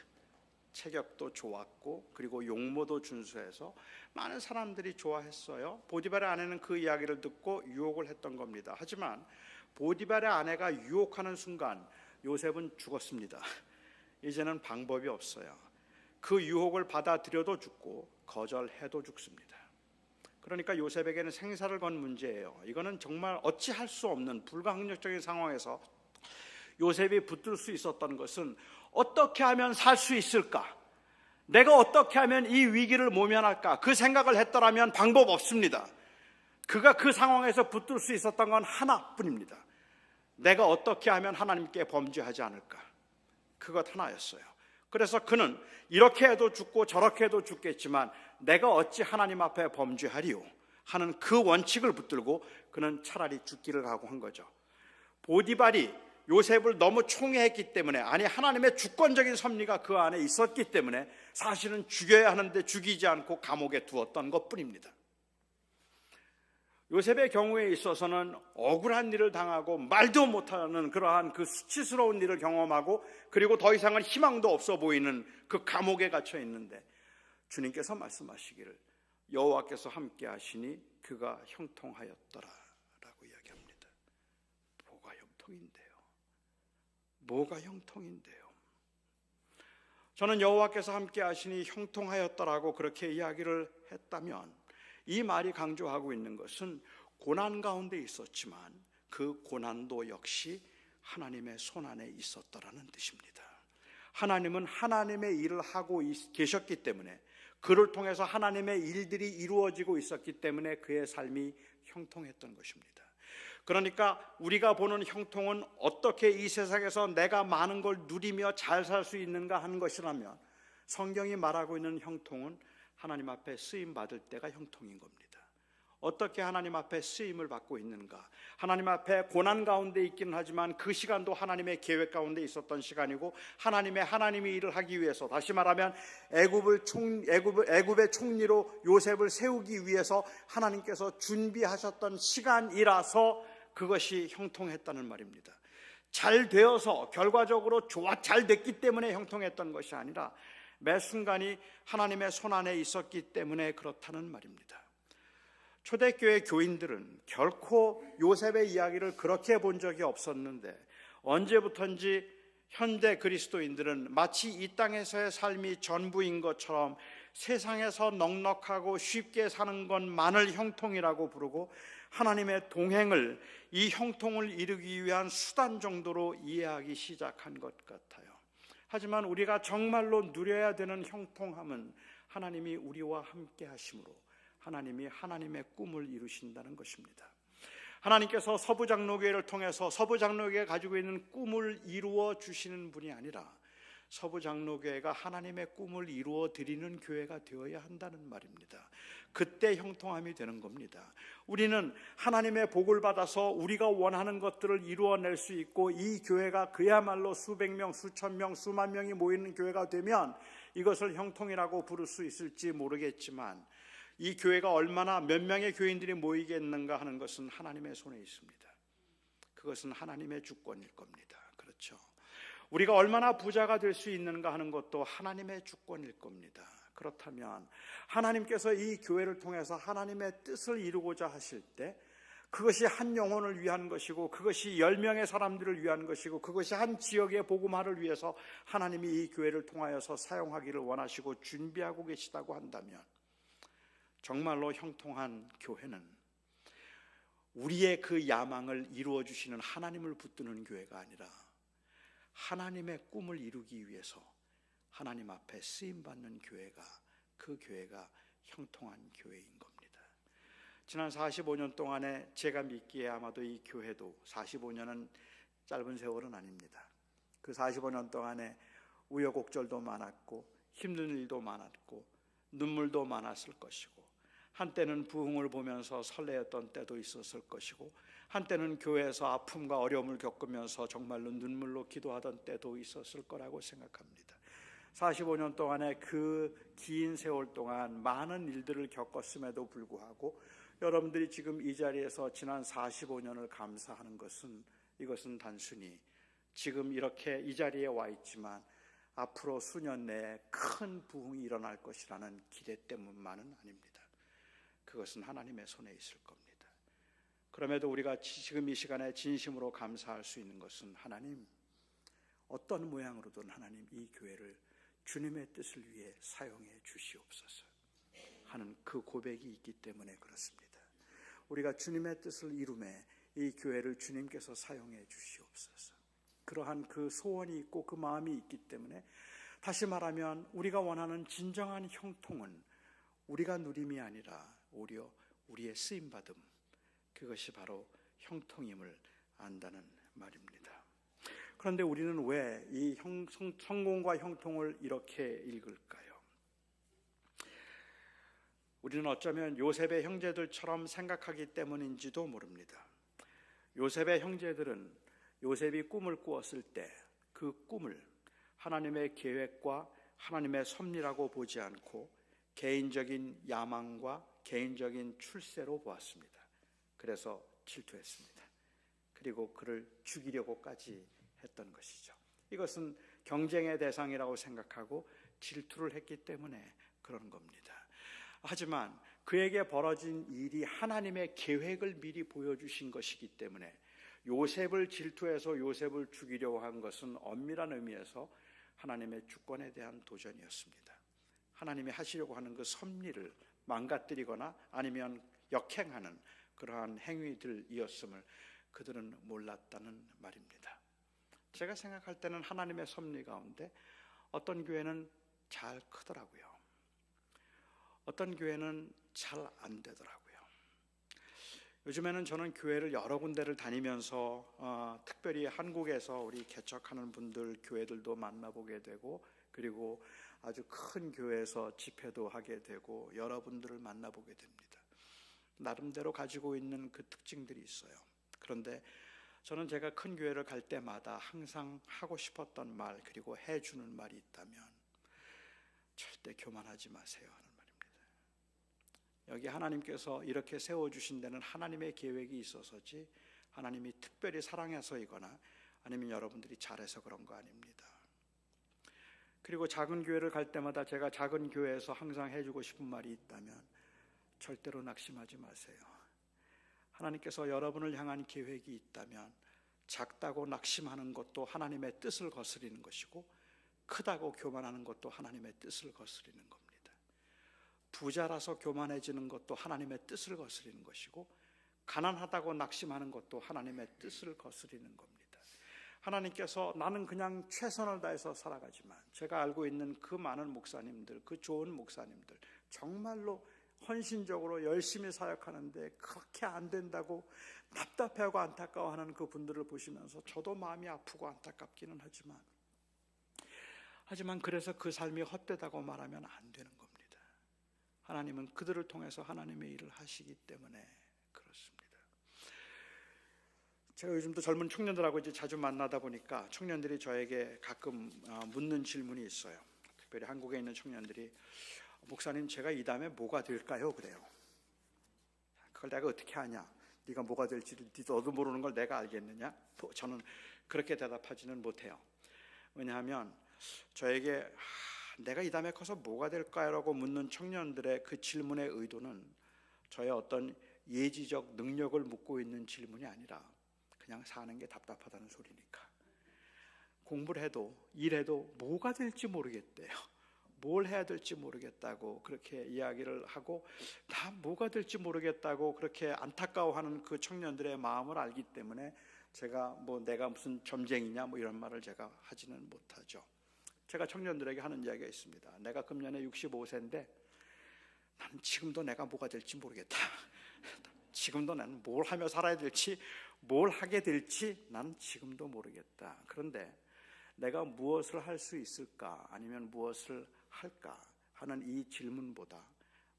체격도 좋았고 그리고 용모도 준수해서 많은 사람들이 좋아했어요. 보디발의 아내는 그 이야기를 듣고 유혹을 했던 겁니다. 하지만 보디발의 아내가 유혹하는 순간 요셉은 죽었습니다. 이제는 방법이 없어요. 그 유혹을 받아들여도 죽고 거절해도 죽습니다. 그러니까 요셉에게는 생사를 건 문제예요. 이거는 정말 어찌할 수 없는 불가항력적인 상황에서 요셉이 붙들 수 있었던 것은 어떻게 하면 살 수 있을까? 내가 어떻게 하면 이 위기를 모면할까? 그 생각을 했더라면 방법 없습니다. 그가 그 상황에서 붙들 수 있었던 건 하나뿐입니다. 내가 어떻게 하면 하나님께 범죄하지 않을까? 그것 하나였어요. 그래서 그는 이렇게 해도 죽고 저렇게 해도 죽겠지만 내가 어찌 하나님 앞에 범죄하리요 하는 그 원칙을 붙들고 그는 차라리 죽기를 각오한 거죠. 보디발이 요셉을 너무 총애했기 때문에, 아니 하나님의 주권적인 섭리가 그 안에 있었기 때문에 사실은 죽여야 하는데 죽이지 않고 감옥에 두었던 것뿐입니다. 요셉의 경우에 있어서는 억울한 일을 당하고 말도 못하는 그러한 그 수치스러운 일을 경험하고 그리고 더 이상은 희망도 없어 보이는 그 감옥에 갇혀 있는데 주님께서 말씀하시기를 여호와께서 함께 하시니 그가 형통하였더라 라고 이야기합니다. 뭐가 형통인데요? 뭐가 형통인데요? 저는 여호와께서 함께 하시니 형통하였더라고 그렇게 이야기를 했다면 이 말이 강조하고 있는 것은 고난 가운데 있었지만 그 고난도 역시 하나님의 손안에 있었더라는 뜻입니다. 하나님은 하나님의 일을 하고 계셨기 때문에, 그를 통해서 하나님의 일들이 이루어지고 있었기 때문에 그의 삶이 형통했던 것입니다. 그러니까 우리가 보는 형통은 어떻게 이 세상에서 내가 많은 걸 누리며 잘 살 수 있는가 하는 것이라면, 성경이 말하고 있는 형통은 하나님 앞에 쓰임 받을 때가 형통인 겁니다. 어떻게 하나님 앞에 쓰임을 받고 있는가? 하나님 앞에 고난 가운데 있기는 하지만 그 시간도 하나님의 계획 가운데 있었던 시간이고 하나님이 일을 하기 위해서, 다시 말하면 애굽의 총리로 요셉을 세우기 위해서 하나님께서 준비하셨던 시간이라서 그것이 형통했다는 말입니다. 잘 되어서 결과적으로 잘 됐기 때문에 형통했던 것이 아니라 매 순간이 하나님의 손안에 있었기 때문에 그렇다는 말입니다. 초대교회 교인들은 결코 요셉의 이야기를 그렇게 본 적이 없었는데 언제부턴지 현대 그리스도인들은 마치 이 땅에서의 삶이 전부인 것처럼 세상에서 넉넉하고 쉽게 사는 것만을 형통이라고 부르고 하나님의 동행을, 이 형통을 이루기 위한 수단 정도로 이해하기 시작한 것 같아요. 하지만 우리가 정말로 누려야 되는 형통함은 하나님이 우리와 함께 하심으로 하나님이 하나님의 꿈을 이루신다는 것입니다. 하나님께서 서부장로교회를 통해서 서부장로교회가 가지고 있는 꿈을 이루어 주시는 분이 아니라 서부장로교회가 하나님의 꿈을 이루어 드리는 교회가 되어야 한다는 말입니다. 그때 형통함이 되는 겁니다. 우리는 하나님의 복을 받아서 우리가 원하는 것들을 이루어낼 수 있고, 이 교회가 그야말로 수백 명, 수천 명, 수만 명이 모이는 교회가 되면 이것을 형통이라고 부를 수 있을지 모르겠지만, 이 교회가 얼마나 몇 명의 교인들이 모이겠는가 하는 것은 하나님의 손에 있습니다. 그것은 하나님의 주권일 겁니다. 그렇죠? 우리가 얼마나 부자가 될 수 있는가 하는 것도 하나님의 주권일 겁니다. 그렇다면 하나님께서 이 교회를 통해서 하나님의 뜻을 이루고자 하실 때, 그것이 한 영혼을 위한 것이고, 그것이 10명의 사람들을 위한 것이고, 그것이 한 지역의 복음화를 위해서 하나님이 이 교회를 통하여서 사용하기를 원하시고 준비하고 계시다고 한다면, 정말로 형통한 교회는 우리의 그 야망을 이루어 주시는 하나님을 붙드는 교회가 아니라 하나님의 꿈을 이루기 위해서 하나님 앞에 쓰임받는 교회가, 그 교회가 형통한 교회인 겁니다. 지난 45년 동안에 제가 믿기에 아마도 이 교회도, 45년은 짧은 세월은 아닙니다. 그 45년 동안에 우여곡절도 많았고 힘든 일도 많았고 눈물도 많았을 것이고, 한때는 부흥을 보면서 설레었던 때도 있었을 것이고, 한때는 교회에서 아픔과 어려움을 겪으면서 정말로 눈물로 기도하던 때도 있었을 거라고 생각합니다. 45년 동안의 그 긴 세월 동안 많은 일들을 겪었음에도 불구하고 여러분들이 지금 이 자리에서 지난 45년을 감사하는 것은, 이것은 단순히 지금 이렇게 이 자리에 와 있지만 앞으로 수년 내에 큰 부흥이 일어날 것이라는 기대 때문만은 아닙니다. 그것은 하나님의 손에 있을 겁니다. 그럼에도 우리가 지금 이 시간에 진심으로 감사할 수 있는 것은, 하나님, 어떤 모양으로든 하나님 이 교회를 주님의 뜻을 위해 사용해 주시옵소서 하는 그 고백이 있기 때문에 그렇습니다. 우리가 주님의 뜻을 이루매 이 교회를 주님께서 사용해 주시옵소서, 그러한 그 소원이 있고 그 마음이 있기 때문에, 다시 말하면 우리가 원하는 진정한 형통은 우리가 누림이 아니라 오히려 우리의 쓰임받음, 그것이 바로 형통임을 안다는 말입니다. 그런데 우리는 왜 이 성공과 형통을 이렇게 읽을까요? 우리는 어쩌면 요셉의 형제들처럼 생각하기 때문인지도 모릅니다. 요셉의 형제들은 요셉이 꿈을 꾸었을 때 그 꿈을 하나님의 계획과 하나님의 섭리라고 보지 않고 개인적인 야망과 개인적인 출세로 보았습니다. 그래서 질투했습니다. 그리고 그를 죽이려고까지 했던 것이죠. 이것은 경쟁의 대상이라고 생각하고 질투를 했기 때문에 그런 겁니다. 하지만 그에게 벌어진 일이 하나님의 계획을 미리 보여주신 것이기 때문에 요셉을 질투해서 요셉을 죽이려고 한 것은 엄밀한 의미에서 하나님의 주권에 대한 도전이었습니다. 하나님이 하시려고 하는 그 섭리를 망가뜨리거나 아니면 역행하는 그러한 행위들이었음을 그들은 몰랐다는 말입니다. 제가 생각할 때는 하나님의 섭리 가운데 어떤 교회는 잘 크더라고요. 어떤 교회는 잘 안 되더라고요. 요즘에는 저는 교회를 여러 군데를 다니면서 특별히 한국에서 우리 개척하는 분들 교회들도 만나보게 되고, 그리고 아주 큰 교회에서 집회도 하게 되고 여러분들을 만나보게 됩니다. 나름대로 가지고 있는 그 특징들이 있어요. 그런데 저는 제가 큰 교회를 갈 때마다 항상 하고 싶었던 말, 그리고 해주는 말이 있다면 절대 교만하지 마세요 하는 말입니다. 여기 하나님께서 이렇게 세워주신 데는 하나님의 계획이 있어서지 하나님이 특별히 사랑해서이거나 아니면 여러분들이 잘해서 그런 거 아닙니다. 그리고 작은 교회를 갈 때마다 제가 작은 교회에서 항상 해주고 싶은 말이 있다면 절대로 낙심하지 마세요. 하나님께서 여러분을 향한 계획이 있다면 작다고 낙심하는 것도 하나님의 뜻을 거스리는 것이고, 크다고 교만하는 것도 하나님의 뜻을 거스리는 겁니다. 부자라서 교만해지는 것도 하나님의 뜻을 거스리는 것이고, 가난하다고 낙심하는 것도 하나님의 뜻을 거스리는 겁니다. 하나님께서 나는 그냥 최선을 다해서 살아가지만, 제가 알고 있는 그 많은 목사님들, 그 좋은 목사님들, 정말로 헌신적으로 열심히 사역하는데 그렇게 안 된다고 답답해하고 안타까워하는 그 분들을 보시면서 저도 마음이 아프고 안타깝기는 하지만 그래서 그 삶이 헛되다고 말하면 안 되는 겁니다. 하나님은 그들을 통해서 하나님의 일을 하시기 때문에 그렇습니다. 제가 요즘도 젊은 청년들하고 이제 자주 만나다 보니까 청년들이 저에게 가끔 묻는 질문이 있어요. 특별히 한국에 있는 청년들이, 목사님, 제가 이 다음에 뭐가 될까요? 그래요. 그걸 내가 어떻게 아냐? 네가 뭐가 될지 너도 모르는 걸 내가 알겠느냐? 저는 그렇게 대답하지는 못해요. 왜냐하면 저에게 내가 이 다음에 커서 뭐가 될까요? 라고 묻는 청년들의 그 질문의 의도는 저의 어떤 예지적 능력을 묻고 있는 질문이 아니라 그냥 사는 게 답답하다는 소리니까. 공부를 해도 일해도 뭐가 될지 모르겠대요. 뭘 해야 될지 모르겠다고 그렇게 이야기를 하고, 다 뭐가 될지 모르겠다고 그렇게 안타까워하는 그 청년들의 마음을 알기 때문에 제가 내가 무슨 점쟁이냐 이런 말을 제가 하지는 못하죠. 제가 청년들에게 하는 이야기가 있습니다. 내가 금년에 65세인데 나는 지금도 내가 뭐가 될지 모르겠다. 지금도 나는 뭘 하며 살아야 될지, 뭘 하게 될지 나는 지금도 모르겠다. 그런데 내가 무엇을 할 수 있을까, 아니면 무엇을 할까 하는 이 질문보다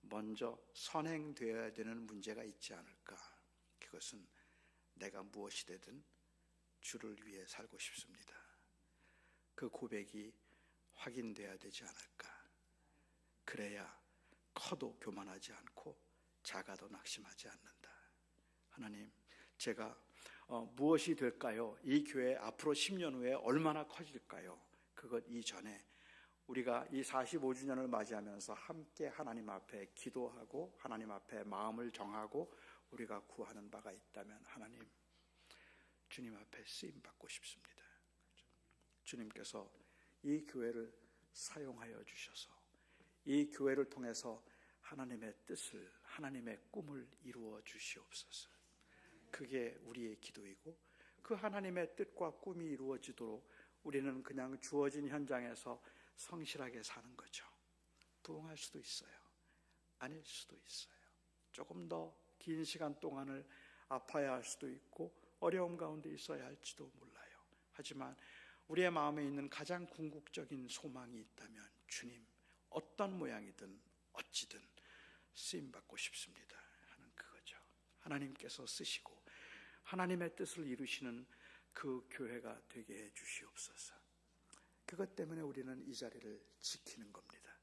먼저 선행되어야 되는 문제가 있지 않을까. 그것은 내가 무엇이 되든 주를 위해 살고 싶습니다. 그 고백이 확인되어야 되지 않을까. 그래야 커도 교만하지 않고 작아도 낙심하지 않는다. 하나님, 제가 무엇이 될까요? 이 교회 앞으로 10년 후에 얼마나 커질까요? 그것 이전에 우리가 이 45주년을 맞이하면서 함께 하나님 앞에 기도하고 하나님 앞에 마음을 정하고 우리가 구하는 바가 있다면, 하나님, 주님 앞에 쓰임받고 싶습니다. 주님께서 이 교회를 사용하여 주셔서 이 교회를 통해서 하나님의 뜻을, 하나님의 꿈을 이루어 주시옵소서. 그게 우리의 기도이고, 그 하나님의 뜻과 꿈이 이루어지도록 우리는 그냥 주어진 현장에서 성실하게 사는 거죠. 부흥할 수도 있어요. 아닐 수도 있어요. 조금 더 긴 시간 동안을 아파야 할 수도 있고 어려움 가운데 있어야 할지도 몰라요. 하지만 우리의 마음에 있는 가장 궁극적인 소망이 있다면, 주님, 어떤 모양이든 어찌든 쓰임받고 싶습니다 하는 그거죠. 하나님께서 쓰시고 하나님의 뜻을 이루시는 그 교회가 되게 해 주시옵소서. 그것 때문에 우리는 이 자리를 지키는 겁니다.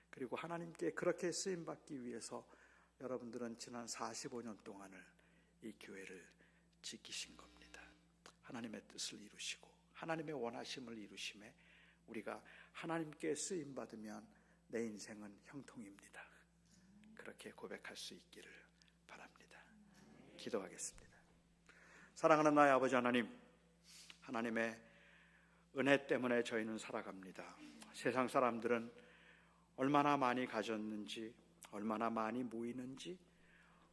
그리고 하나님께 그렇게 쓰임받기 위해서 여러분들은 지난 45년 동안을 이 교회를 지키신 겁니다. 하나님의 뜻을 이루시고 하나님의 원하심을 이루심에 우리가 하나님께 쓰임받으면 내 인생은 형통입니다. 그렇게 고백할 수 있기를 바랍니다. 기도하겠습니다. 사랑하는 나의 아버지 하나님, 하나님의 은혜 때문에 저희는 살아갑니다. 세상 사람들은 얼마나 많이 가졌는지, 얼마나 많이 모이는지,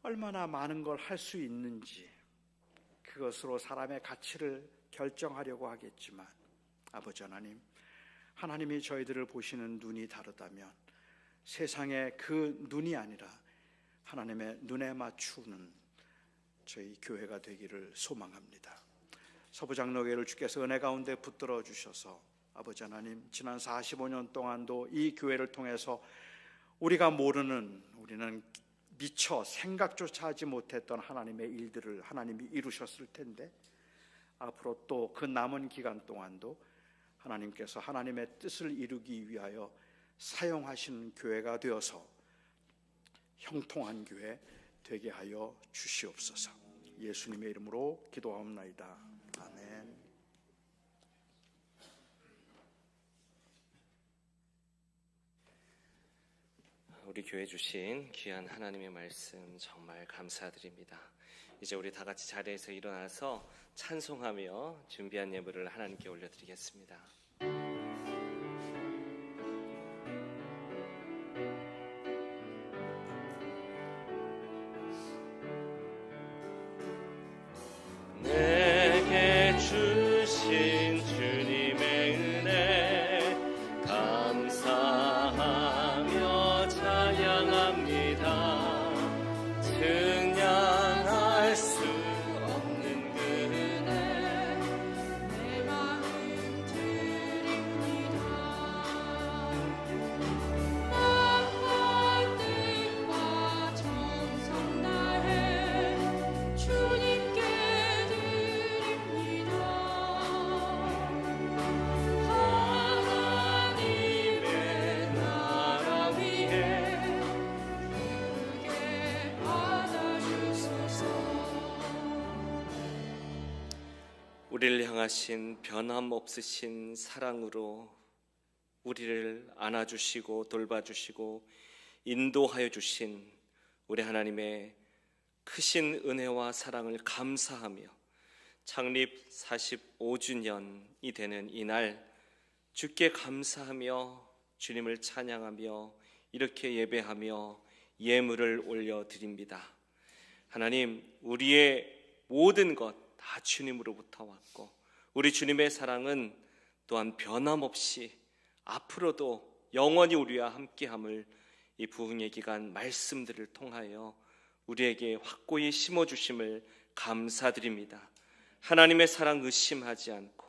얼마나 많은 걸 할 수 있는지, 그것으로 사람의 가치를 결정하려고 하겠지만, 아버지 하나님, 하나님이 저희들을 보시는 눈이 다르다면 세상의 그 눈이 아니라 하나님의 눈에 맞추는 저희 교회가 되기를 소망합니다. 서부장로교회를 주께서 은혜 가운데 붙들어 주셔서 아버지 하나님, 지난 45년 동안도 이 교회를 통해서 우리가 모르는, 우리는 미처 생각조차 하지 못했던 하나님의 일들을 하나님이 이루셨을 텐데, 앞으로 또 그 남은 기간 동안도 하나님께서 하나님의 뜻을 이루기 위하여 사용하시는 교회가 되어서 형통한 교회 되게 하여 주시옵소서. 예수님의 이름으로 기도하옵나이다. 아멘. 우리 교회 주신 귀한 하나님의 말씀 정말 감사드립니다. 이제 우리 다 같이 자리에서 일어나서 찬송하며 준비한 예물을 하나님께 올려드리겠습니다. 향하신 변함없으신 사랑으로 우리를 안아주시고 돌봐주시고 인도하여 주신 우리 하나님의 크신 은혜와 사랑을 감사하며 창립 45주년이 되는 이날 주께 감사하며 주님을 찬양하며 이렇게 예배하며 예물을 올려드립니다. 하나님, 우리의 모든 것 다 주님으로부터 왔고 우리 주님의 사랑은 또한 변함없이 앞으로도 영원히 우리와 함께함을 이 부흥의 기간 말씀들을 통하여 우리에게 확고히 심어주심을 감사드립니다. 하나님의 사랑 의심하지 않고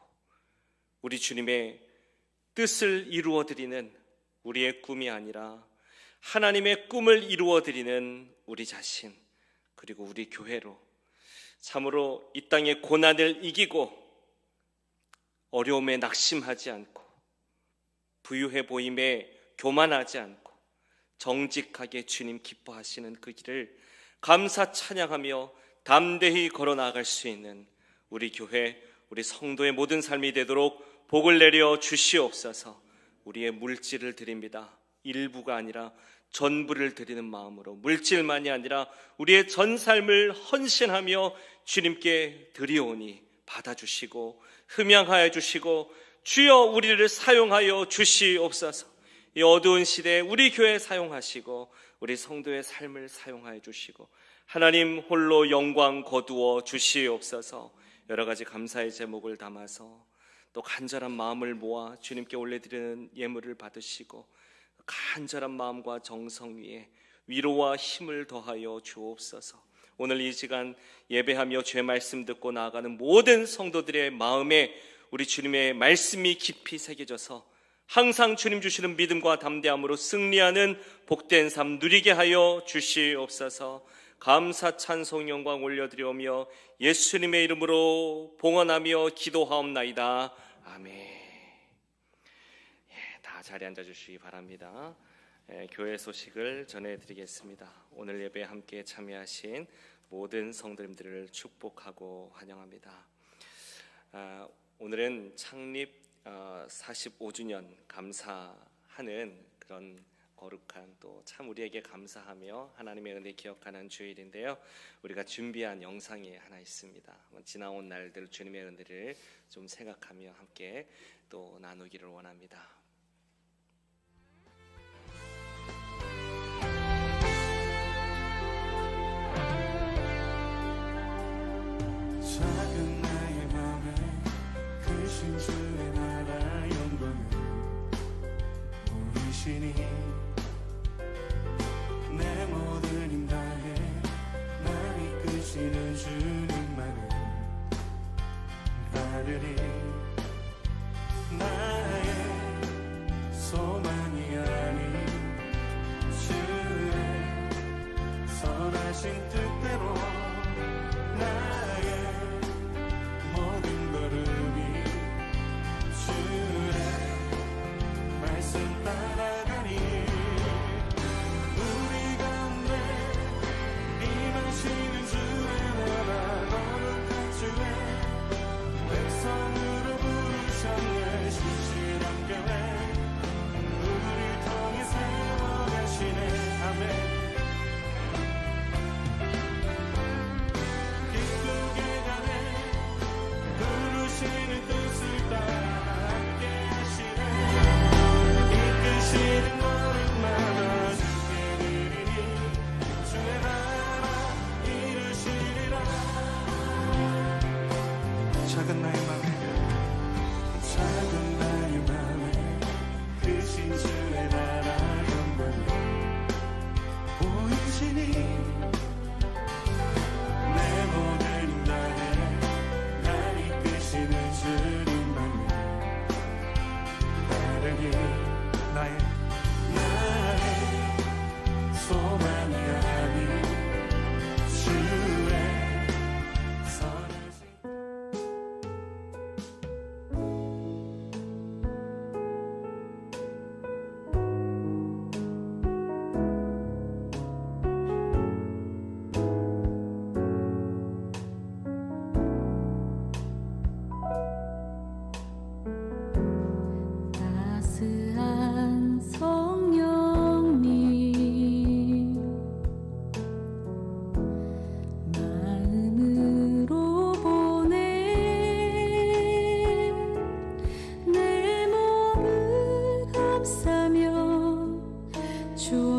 우리 주님의 뜻을 이루어드리는 우리의 꿈이 아니라 하나님의 꿈을 이루어드리는 우리 자신, 그리고 우리 교회로 참으로 이 땅의 고난을 이기고 어려움에 낙심하지 않고 부유해 보임에 교만하지 않고 정직하게 주님 기뻐하시는 그 길을 감사 찬양하며 담대히 걸어 나아갈 수 있는 우리 교회, 우리 성도의 모든 삶이 되도록 복을 내려 주시옵소서. 우리의 물질을 드립니다. 일부가 아니라 전부를 드리는 마음으로, 물질만이 아니라 우리의 전 삶을 헌신하며 주님께 드리오니 받아주시고 흠양하여 주시고 주여 우리를 사용하여 주시옵소서. 이 어두운 시대에 우리 교회 사용하시고 우리 성도의 삶을 사용하여 주시고 하나님 홀로 영광 거두어 주시옵소서. 여러 가지 감사의 제목을 담아서 또 간절한 마음을 모아 주님께 올려드리는 예물을 받으시고 간절한 마음과 정성 위에 위로와 힘을 더하여 주옵소서. 오늘 이 시간 예배하며 주의 말씀 듣고 나아가는 모든 성도들의 마음에 우리 주님의 말씀이 깊이 새겨져서 항상 주님 주시는 믿음과 담대함으로 승리하는 복된 삶 누리게 하여 주시옵소서. 감사 찬송 영광 올려드리오며 예수님의 이름으로 봉헌하며 기도하옵나이다. 아멘. 다 자리에 앉아주시기 바랍니다. 교회 소식을 전해드리겠습니다. 오늘 예배에 함께 참여하신 모든 성도님들을 축복하고 환영합니다. 오늘은 창립 45주년 감사하는 그런 거룩한 또 참 우리에게 감사하며 하나님의 은혜 기억하는 주일인데요. 우리가 준비한 영상이 하나 있습니다. 지나온 날들 주님의 은혜를 좀 생각하며 함께 또 나누기를 원합니다. 작은 나의 맘에 크신 주의 나라 영광을 우리 신이 내 모든 힘 다해 날 이끄시는 주님만을 따르리. 나의 소망이 아닌 주의 선하신 뜻대로 나의 모든 걸음이 주의 말씀 따라가니 우리 가운데 임하시는 주의 나라 거룩한 주의 백성을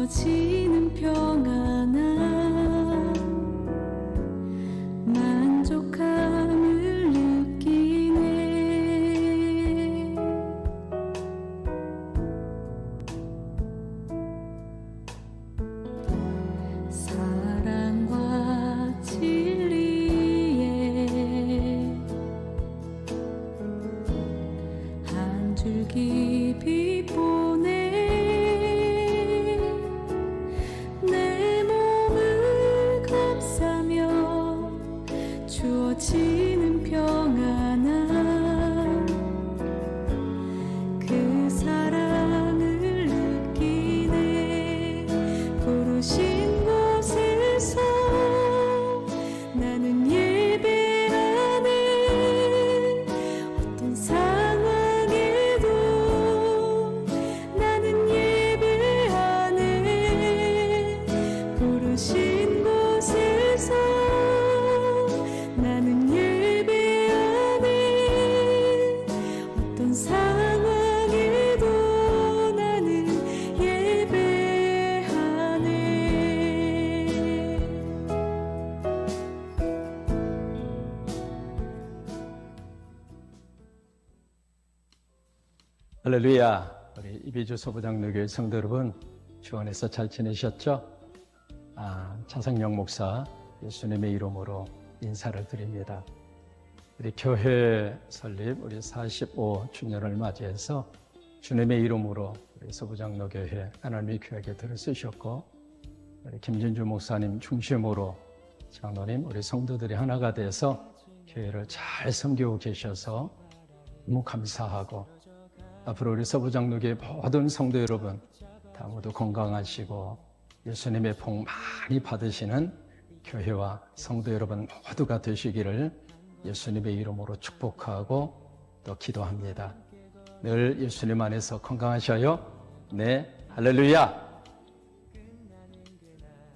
주어지는 평안함 만족함을 느끼네. 사랑과 진리에 한 줄기 빛 보내 내 몸을 감싸며 주어지는 평안함 그 사랑을 느끼네. 부르신 곳에서 나는 예배하네. 어떤 상황에도 나는 예배하네. 부르신 곳에서 나는 예배하네. 어떤 상황에도 나는 예배하네. 할렐루야. 우리 이비주 소부장로교회 성도 여러분, 주 안에서 잘 지내셨죠? 차성영 목사 예수님의 이름으로 인사를 드립니다. 우리 교회 설립 우리 45주년을 맞이해서 주님의 이름으로 우리 소부장로교회 하나님의 교회에 들어 쓰셨고, 우리 김진주 목사님 중심으로 장로님 우리 성도들이 하나가 돼서 교회를 잘 섬기고 계셔서 너무 감사하고, 앞으로 우리 서부장로교회 모든 성도 여러분 다 모두 건강하시고 예수님의 복 많이 받으시는 교회와 성도 여러분 모두가 되시기를 예수님의 이름으로 축복하고 또 기도합니다. 늘 예수님 안에서 건강하셔요. 네, 할렐루야.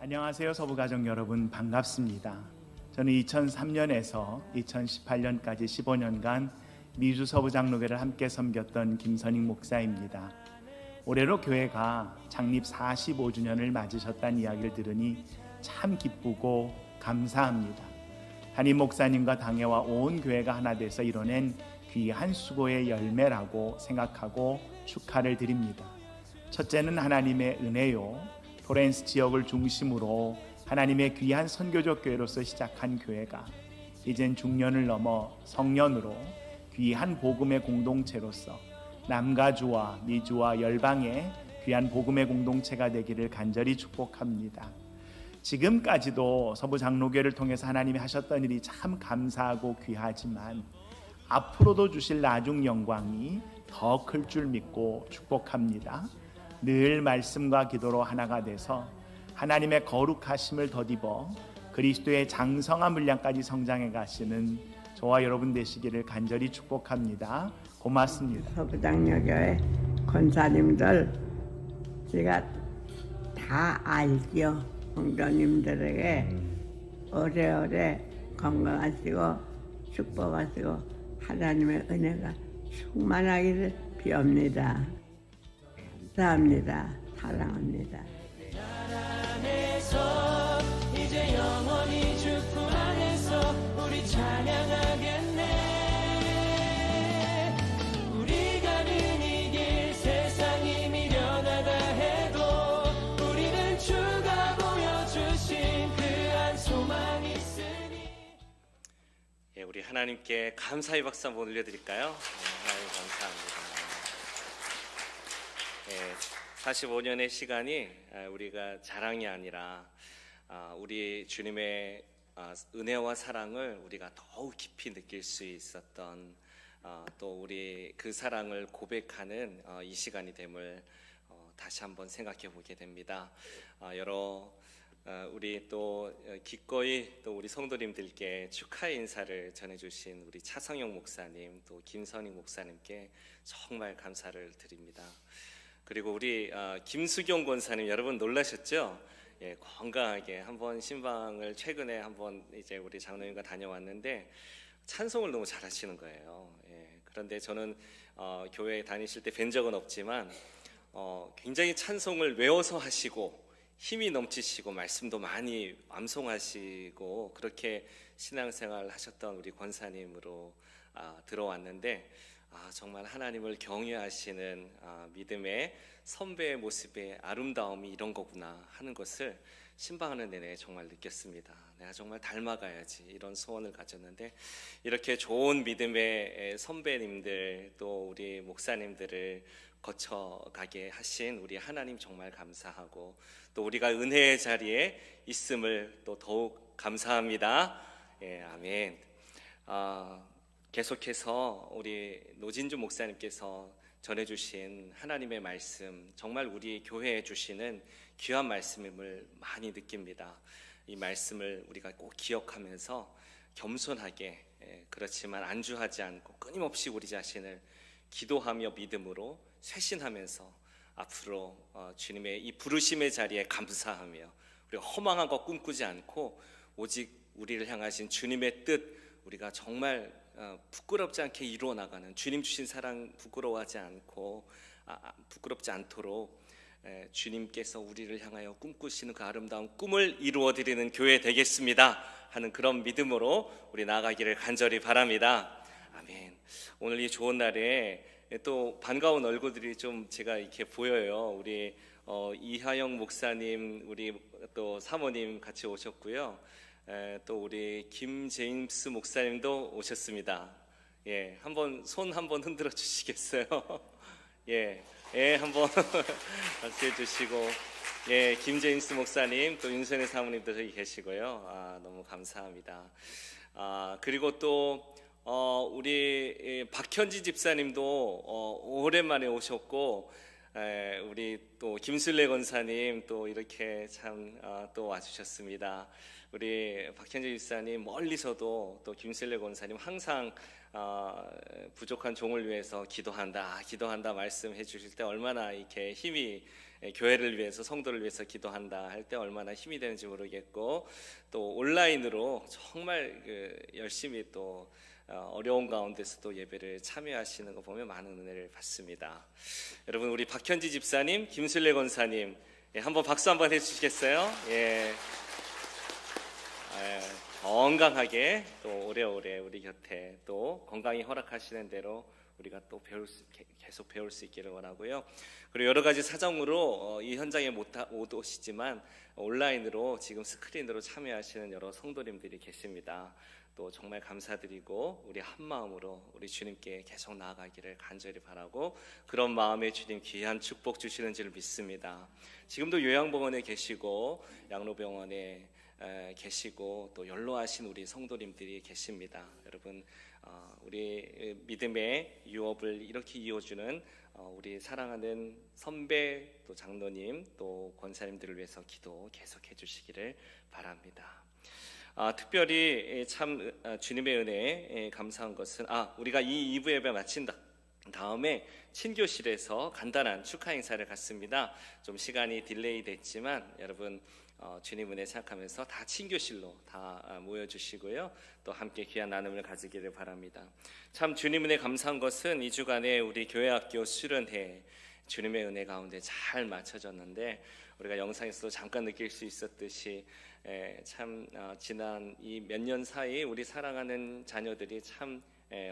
안녕하세요. 서부가족 여러분, 반갑습니다. 저는 2003년에서 2018년까지 15년간 미주 서부장로교회를 함께 섬겼던 김선익 목사입니다. 올해로 교회가 창립 45주년을 맞으셨다는 이야기를 들으니 참 기쁘고 감사합니다. 담임 목사님과 당회와 온 교회가 하나 돼서 이뤄낸 귀한 수고의 열매라고 생각하고 축하를 드립니다. 첫째는 하나님의 은혜요. 토렌스 지역을 중심으로 하나님의 귀한 선교적 교회로서 시작한 교회가 이젠 중년을 넘어 성년으로 귀한 복음의 공동체로서 남가주와 미주와 열방의 귀한 복음의 공동체가 되기를 간절히 축복합니다. 지금까지도 서부장로교회를 통해서 하나님이 하셨던 일이 참 감사하고 귀하지만 앞으로도 주실 나중 영광이 더 클 줄 믿고 축복합니다. 늘 말씀과 기도로 하나가 돼서 하나님의 거룩하심을 덧입어 그리스도의 장성한 분량까지 성장해 가시는 저와 여러분 되시기를 간절히 축복합니다. 고맙습니다. 서부장로교회 권사님들 제가 다 알죠. 성도님들에게 오래오래 건강하시고 축복하시고 하나님의 은혜가 충만하기를 비옵니다. 감사합니다. 사랑합니다. 이제 영원히 주 품 안에서 우리 찬양하겠네. 우리 가는 이 길 세상이 미련하다 해도 우리는 주가 보여주신 그 한 소망이 있으니. 예, 우리 하나님께 감사의 박수 한번 올려드릴까요? 하나님 감사합니다. 예, 45년의 시간이 우리가 자랑이 아니라 우리 주님의 은혜와 사랑을 우리가 더욱 깊이 느낄 수 있었던 또 우리 그 사랑을 고백하는 이 시간이 됨을 다시 한번 생각해 보게 됩니다. 우리 또 기꺼이 또 우리 성도님들께 축하의 인사를 전해주신 우리 차성영 목사님 또 김선익 목사님께 정말 감사를 드립니다. 그리고 우리 김수경 권사님 여러분 놀라셨죠? 예, 건강하게 한번 신방을 최근에 한번 이제 우리 장로님과 다녀왔는데 찬송을 너무 잘하시는 거예요. 예, 그런데 저는 교회 다니실 때 뵌 적은 없지만 굉장히 찬송을 외워서 하시고 힘이 넘치시고 말씀도 많이 암송하시고 그렇게 신앙생활 하셨던 우리 권사님으로 들어왔는데 정말 하나님을 경외하시는 믿음의 선배의 모습의 아름다움이 이런 거구나 하는 것을 신방하는 내내 정말 느꼈습니다. 내가 정말 닮아가야지 이런 소원을 가졌는데 이렇게 좋은 믿음의 선배님들 또 우리 목사님들을 거쳐가게 하신 우리 하나님 정말 감사하고 또 우리가 은혜의 자리에 있음을 또 더욱 감사합니다. 예, 아멘. 계속해서 우리 노진주 목사님께서 전해주신 하나님의 말씀 정말 우리 교회에 주시는 귀한 말씀임을 많이 느낍니다. 이 말씀을 우리가 꼭 기억하면서 겸손하게 그렇지만 안주하지 않고 끊임없이 우리 자신을 기도하며 믿음으로 쇄신하면서 앞으로 주님의 이 부르심의 자리에 감사하며 우리가 허망한 것 꿈꾸지 않고 오직 우리를 향하신 주님의 뜻 우리가 정말 부끄럽지 않게 이루어 나가는 주님 주신 사랑 부끄러워하지 않고 부끄럽지 않도록 주님께서 우리를 향하여 꿈꾸시는 그 아름다운 꿈을 이루어 드리는 교회 되겠습니다 하는 그런 믿음으로 우리 나아가기를 간절히 바랍니다. 아멘. 오늘 이 좋은 날에 또 반가운 얼굴들이 좀 제가 이렇게 보여요. 우리 이하영 목사님, 우리 또 사모님 같이 오셨고요. 또 우리 김제임스 목사님도 오셨습니다. 예, 손 한번 흔들어 주시겠어요? 예, 한번 박수 해주시고, 예, 김제임스 목사님, 또 윤선혜 사모님도 저기 계시고요. 너무 감사합니다. 그리고 또 우리 박현지 집사님도 오랜만에 오셨고, 우리 또 김순례 권사님 또 이렇게 참 또 와주셨습니다. 우리 박현지 집사님 멀리서도 또 김순례 권사님 항상 부족한 종을 위해서 기도한다 말씀해 주실 때 얼마나 이렇게 힘이 교회를 위해서 성도를 위해서 기도한다 할 때 얼마나 힘이 되는지 모르겠고 또 온라인으로 정말 열심히 또 어려운 가운데서도 예배를 참여하시는 거 보면 많은 은혜를 받습니다. 여러분 우리 박현지 집사님, 김순례 권사님 한번 박수 한번 해주시겠어요? 예. 건강하게 또 오래오래 우리 곁에 또 건강히 허락하시는 대로 우리가 또 계속 배울 수 있기를 원하고요. 그리고 여러 가지 사정으로 이 현장에 못 오시지만 온라인으로 지금 스크린으로 참여하시는 여러 성도님들이 계십니다. 또 정말 감사드리고 우리 한 마음으로 우리 주님께 계속 나아가기를 간절히 바라고 그런 마음에 주님 귀한 축복 주시는 줄 믿습니다. 지금도 요양병원에 계시고 양로병원에 계시고 또 연로하신 우리 성도님들이 계십니다. 여러분 우리 믿음의 유업을 이렇게 이어주는 우리 사랑하는 선배 또 장로님 또 권사님들을 위해서 기도 계속해 주시기를 바랍니다. 특별히 참 주님의 은혜에 감사한 것은 우리가 이 2부 예배 마친 다음에 친교실에서 간단한 축하 행사를 갖습니다. 좀 시간이 딜레이 됐지만 여러분 주님 은혜 생각하면서 다 친교실로 다 모여주시고요. 또 함께 귀한 나눔을 가지기를 바랍니다. 참 주님 은혜 감사한 것은 2주간의 우리 교회학교 수련회 주님의 은혜 가운데 잘 맞춰졌는데 우리가 영상에서도 잠깐 느낄 수 있었듯이 참 지난 이 몇 년 사이 우리 사랑하는 자녀들이 참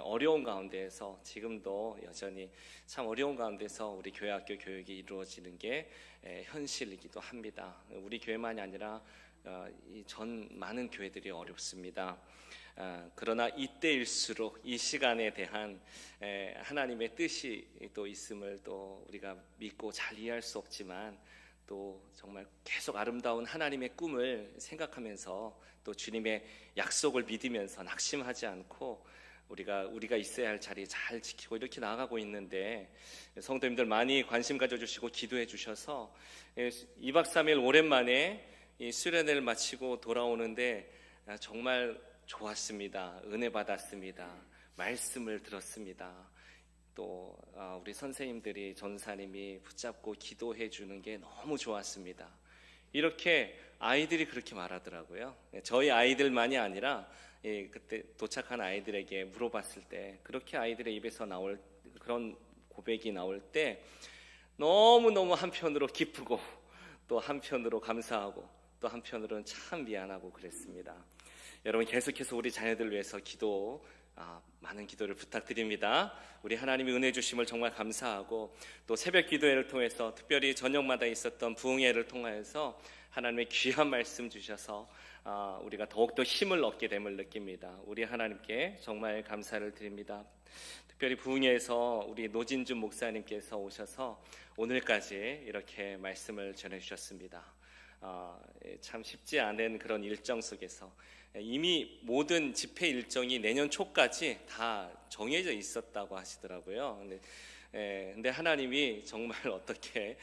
어려운 가운데에서 지금도 여전히 참 어려운 가운데서 우리 교회학교 교육이 이루어지는 게 현실이기도 합니다. 우리 교회만이 아니라 이 전 많은 교회들이 어렵습니다. 그러나 이때일수록 이 시간에 대한 하나님의 뜻이 또 있음을 또 우리가 믿고 잘 이해할 수 없지만 또 정말 계속 아름다운 하나님의 꿈을 생각하면서 또 주님의 약속을 믿으면서 낙심하지 않고 우리가 있어야 할 자리 잘 지키고 이렇게 나아가고 있는데 성도님들 많이 관심 가져주시고 기도해 주셔서 2박 3일 오랜만에 이 수련회를 마치고 돌아오는데 정말 좋았습니다. 은혜 받았습니다. 말씀을 들었습니다. 또 우리 선생님들이 전사님이 붙잡고 기도해 주는 게 너무 좋았습니다. 이렇게 아이들이 그렇게 말하더라고요. 저희 아이들만이 아니라 그때 도착한 아이들에게 물어봤을 때 그렇게 아이들의 입에서 나올 그런 고백이 나올 때 너무너무 한편으로 기쁘고 또 한편으로 감사하고 또 한편으로는 참 미안하고 그랬습니다. 여러분 계속해서 우리 자녀들 위해서 많은 기도를 부탁드립니다. 우리 하나님이 은혜 주심을 정말 감사하고 또 새벽 기도회를 통해서 특별히 저녁마다 있었던 부흥회를 통하여서 하나님의 귀한 말씀 주셔서 우리가 더욱더 힘을 얻게 됨을 느낍니다. 우리 하나님께 정말 감사를 드립니다. 특별히 부흥회에서 우리 노진준 목사님께서 오셔서 오늘까지 이렇게 말씀을 전해주셨습니다. 참 쉽지 않은 그런 일정 속에서 이미 모든 집회 일정이 내년 초까지 다 정해져 있었다고 하시더라고요. 근데 하나님이 정말 어떻게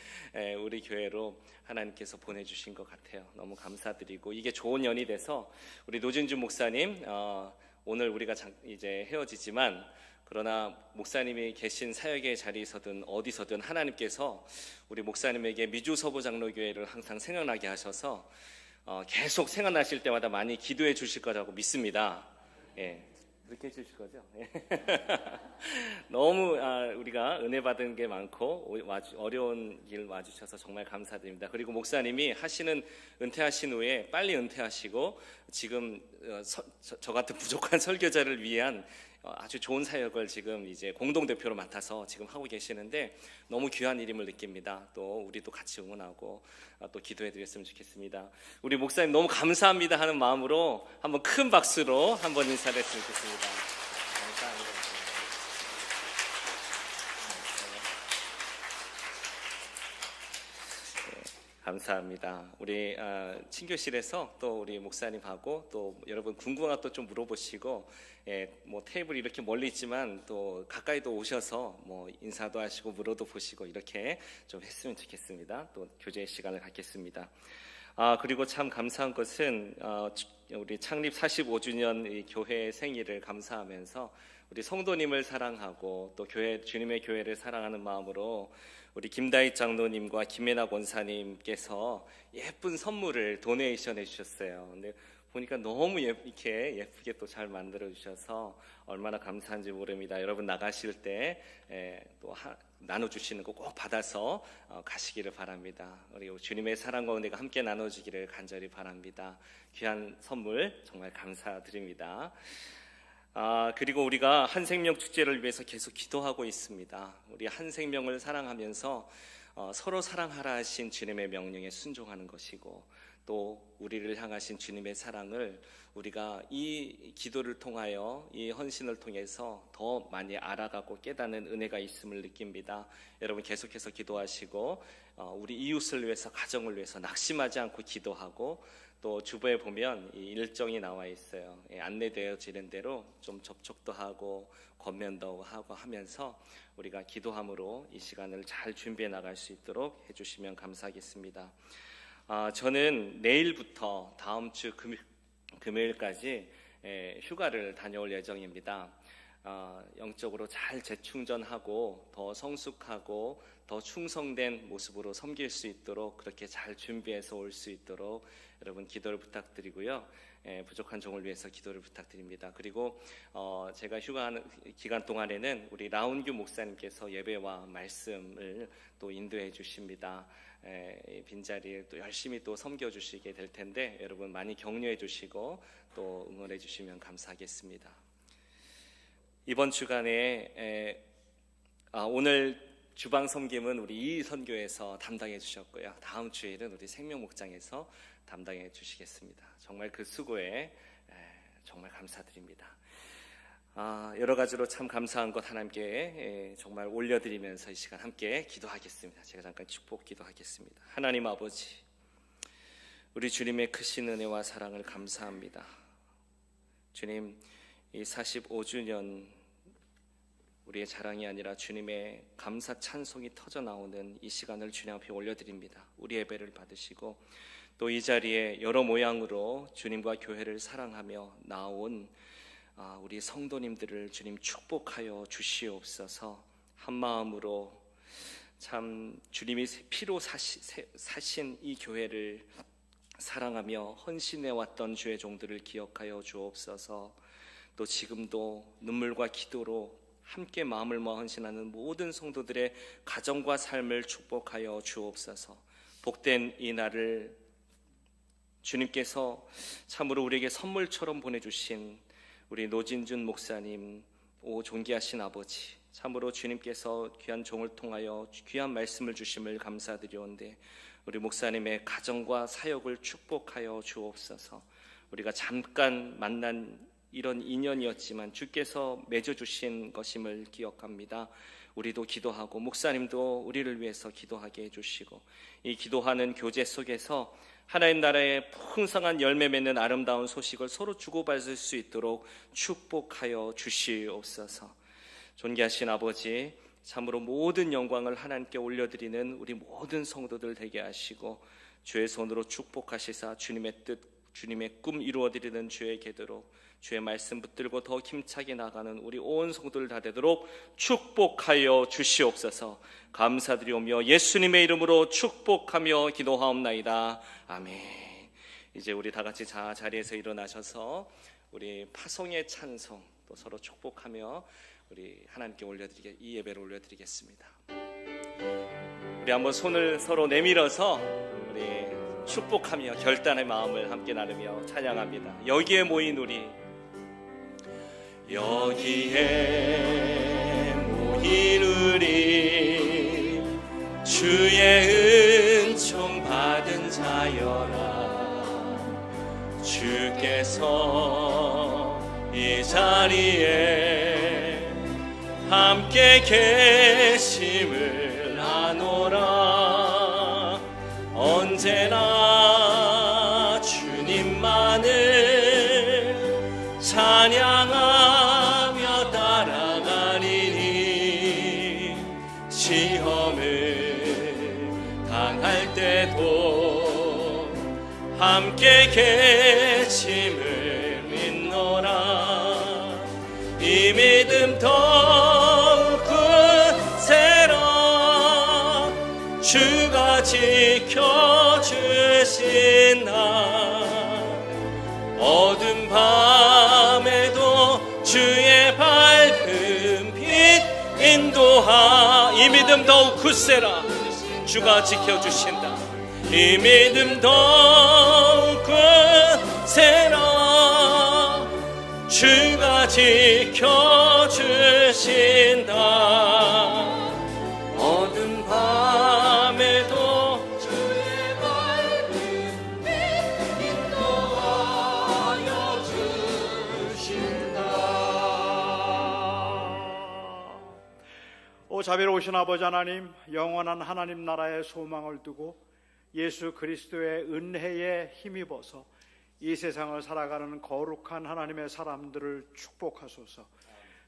우리 교회로 하나님께서 보내주신 것 같아요. 너무 감사드리고 이게 좋은 연이 돼서 우리 노진준 목사님 오늘 우리가 이제 헤어지지만 그러나 목사님이 계신 사역의 자리에서든 어디서든 하나님께서 우리 목사님에게 미주 서부장로교회를 항상 생각나게 하셔서 계속 생각나실 때마다 많이 기도해 주실 거라고 믿습니다. 예, 그렇게 해주실 거죠? 예. 너무 우리가 은혜 받은 게 많고 어려운 길 와주셔서 정말 감사드립니다. 그리고 목사님이 은퇴하신 후에 빨리 은퇴하시고 지금 저 같은 부족한 설교자를 위한 아주 좋은 사역을 지금 이제 공동대표로 맡아서 지금 하고 계시는데 너무 귀한 일임을 느낍니다. 또 우리도 같이 응원하고 또 기도해 드렸으면 좋겠습니다. 우리 목사님 너무 감사합니다 하는 마음으로 한번 큰 박수로 한번 인사를 했으면 좋겠습니다. 감사합니다. 감사합니다. 우리 친교실에서 또 우리 목사님하고 또 여러분 궁금한 것도 좀 물어보시고, 뭐 테이블이 이렇게 멀리 있지만 또 가까이도 오셔서 뭐 인사도 하시고 물어도 보시고 이렇게 좀 했으면 좋겠습니다. 또 교제의 시간을 갖겠습니다. 그리고 참 감사한 것은 우리 창립 45주년 이 교회의 생일을 감사하면서 우리 성도님을 사랑하고 또 주님의 교회를 사랑하는 마음으로 우리 김다희 장로님과 김혜나 권사님께서 예쁜 선물을 도네이션 해주셨어요. 근데 보니까 너무 예쁘게 또 잘 만들어 주셔서 얼마나 감사한지 모릅니다. 여러분 나가실 때 또 나눠주시는 거 꼭 받아서 가시기를 바랍니다. 우리 주님의 사랑과 은혜가 함께 나눠지기를 간절히 바랍니다. 귀한 선물 정말 감사드립니다. 그리고 우리가 한 생명 축제를 위해서 계속 기도하고 있습니다. 우리 한 생명을 사랑하면서 서로 사랑하라 하신 주님의 명령에 순종하는 것이고 또 우리를 향하신 주님의 사랑을 우리가 이 기도를 통하여 이 헌신을 통해서 더 많이 알아가고 깨닫는 은혜가 있음을 느낍니다. 여러분 계속해서 기도하시고 우리 이웃을 위해서 가정을 위해서 낙심하지 않고 기도하고 또 주보에 보면 이 일정이 나와 있어요. 안내되어지는 대로 좀 접촉도 하고 권면도 하고 하면서 우리가 기도함으로 이 시간을 잘 준비해 나갈 수 있도록 해주시면 감사하겠습니다. 저는 내일부터 다음 주 금요일까지 휴가를 다녀올 예정입니다. 영적으로 잘 재충전하고 더 성숙하고 더 충성된 모습으로 섬길 수 있도록 그렇게 잘 준비해서 올 수 있도록 여러분 기도를 부탁드리고요. 부족한 종을 위해서 기도를 부탁드립니다. 그리고 제가 휴가하는 기간 동안에는 우리 라운규 목사님께서 예배와 말씀을 또 인도해 주십니다. 빈자리에 또 열심히 또 섬겨주시게 될 텐데 여러분 많이 격려해 주시고 또 응원해 주시면 감사하겠습니다. 이번 주간에 오늘 주방 섬김은 우리 이 선교에서 담당해 주셨고요. 다음 주일은 우리 생명목장에서 담당해 주시겠습니다. 정말 그 수고에 정말 감사드립니다. 여러 가지로 참 감사한 것 하나님께 정말 올려드리면서 이 시간 함께 기도하겠습니다. 제가 잠깐 축복 기도하겠습니다. 하나님 아버지, 우리 주님의 크신 은혜와 사랑을 감사합니다. 주님, 이 45주년 우리의 자랑이 아니라 주님의 감사 찬송이 터져 나오는 이 시간을 주님 앞에 올려드립니다. 우리 예배를 받으시고 또 이 자리에 여러 모양으로 주님과 교회를 사랑하며 나온 우리 성도님들을 주님 축복하여 주시옵소서. 한 마음으로 참 주님이 피로 사신 이 교회를 사랑하며 헌신해왔던 주의 종들을 기억하여 주옵소서. 또 지금도 눈물과 기도로 함께 마음을 모아 헌신하는 모든 성도들의 가정과 삶을 축복하여 주옵소서. 복된 이 날을 주님께서 참으로 우리에게 선물처럼 보내주신 우리 노진준 목사님, 오 존귀하신 아버지, 참으로 주님께서 귀한 종을 통하여 귀한 말씀을 주심을 감사드리온데 우리 목사님의 가정과 사역을 축복하여 주옵소서. 우리가 잠깐 만난 이런 인연이었지만 주께서 맺어주신 것임을 기억합니다. 우리도 기도하고 목사님도 우리를 위해서 기도하게 해주시고 이 기도하는 교제 속에서 하나님 나라의 풍성한 열매 맺는 아름다운 소식을 서로 주고받을 수 있도록 축복하여 주시옵소서. 존귀하신 아버지, 참으로 모든 영광을 하나님께 올려드리는 우리 모든 성도들 되게 하시고 주의 손으로 축복하시사 주님의 뜻, 주님의 꿈 이루어드리는 주의 계도로 주의 말씀 붙들고 더 힘차게 나가는 우리 온 성도들 다 되도록 축복하여 주시옵소서. 감사드리오며 예수님의 이름으로 축복하며 기도하옵나이다. 아멘. 이제 우리 다 같이 자리에서 일어나셔서 우리 파송의 찬송 또 서로 축복하며 우리 하나님께 이 예배를 올려드리겠습니다. 우리 한번 손을 서로 내밀어서 우리 축복하며 결단의 마음을 함께 나누며 찬양합니다. 여기에 모인 우리 주의 은총 받은 자여라. 주께서 이 자리에 함께 계심을 아노라. 언제나 주님만을 찬양하며 따라가리니 시험을 당할 때도 함께 계심을 믿노라. 이 믿음 더욱 굳세라. 주가 지켜주신다. 어두운 밤에도 주의 밝은 빛 인도하. 이 믿음 더욱 굳세라. 주가 지켜주신다. 이 믿음 더욱 굳세라. 주가 지켜주신다. 어두운 밤에도 주의 밝은 빛 인도하여 주신다. 오 자비로우신 아버지 하나님, 영원한 하나님 나라의 소망을 두고 예수 그리스도의 은혜에 힘입어서 이 세상을 살아가는 거룩한 하나님의 사람들을 축복하소서.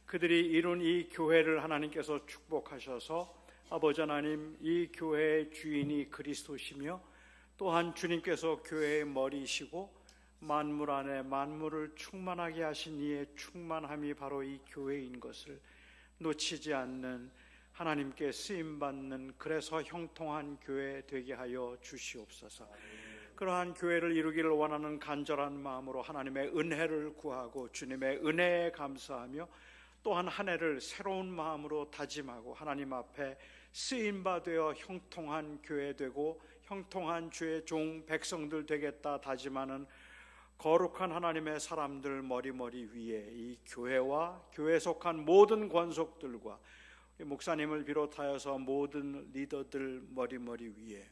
그들이 이룬 이 교회를 하나님께서 축복하셔서 아버지 하나님, 이 교회의 주인이 그리스도시며 또한 주님께서 교회의 머리이시고 만물 안에 만물을 충만하게 하신 이의 충만함이 바로 이 교회인 것을 놓치지 않는 하나님께 쓰임받는 그래서 형통한 교회 되게 하여 주시옵소서. 그러한 교회를 이루기를 원하는 간절한 마음으로 하나님의 은혜를 구하고 주님의 은혜에 감사하며 또한 한 해를 새로운 마음으로 다짐하고 하나님 앞에 쓰임바 되어 형통한 교회 되고 형통한 주의 종 백성들 되겠다 다짐하는 거룩한 하나님의 사람들 머리머리 위에 이 교회와 교회에 속한 모든 권속들과 목사님을 비롯하여서 모든 리더들 머리머리 위에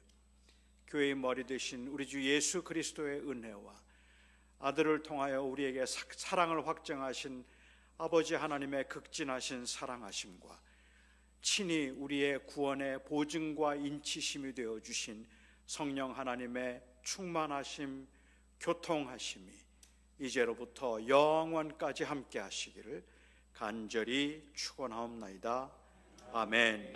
교회의 머리 되신 우리 주 예수 그리스도의 은혜와 아들을 통하여 우리에게 사랑을 확증하신 아버지 하나님의 극진하신 사랑하심과 친히 우리의 구원의 보증과 인치심이 되어 주신 성령 하나님의 충만하심, 교통하심이 이제로부터 영원까지 함께 하시기를 간절히 축원하옵나이다. 아멘.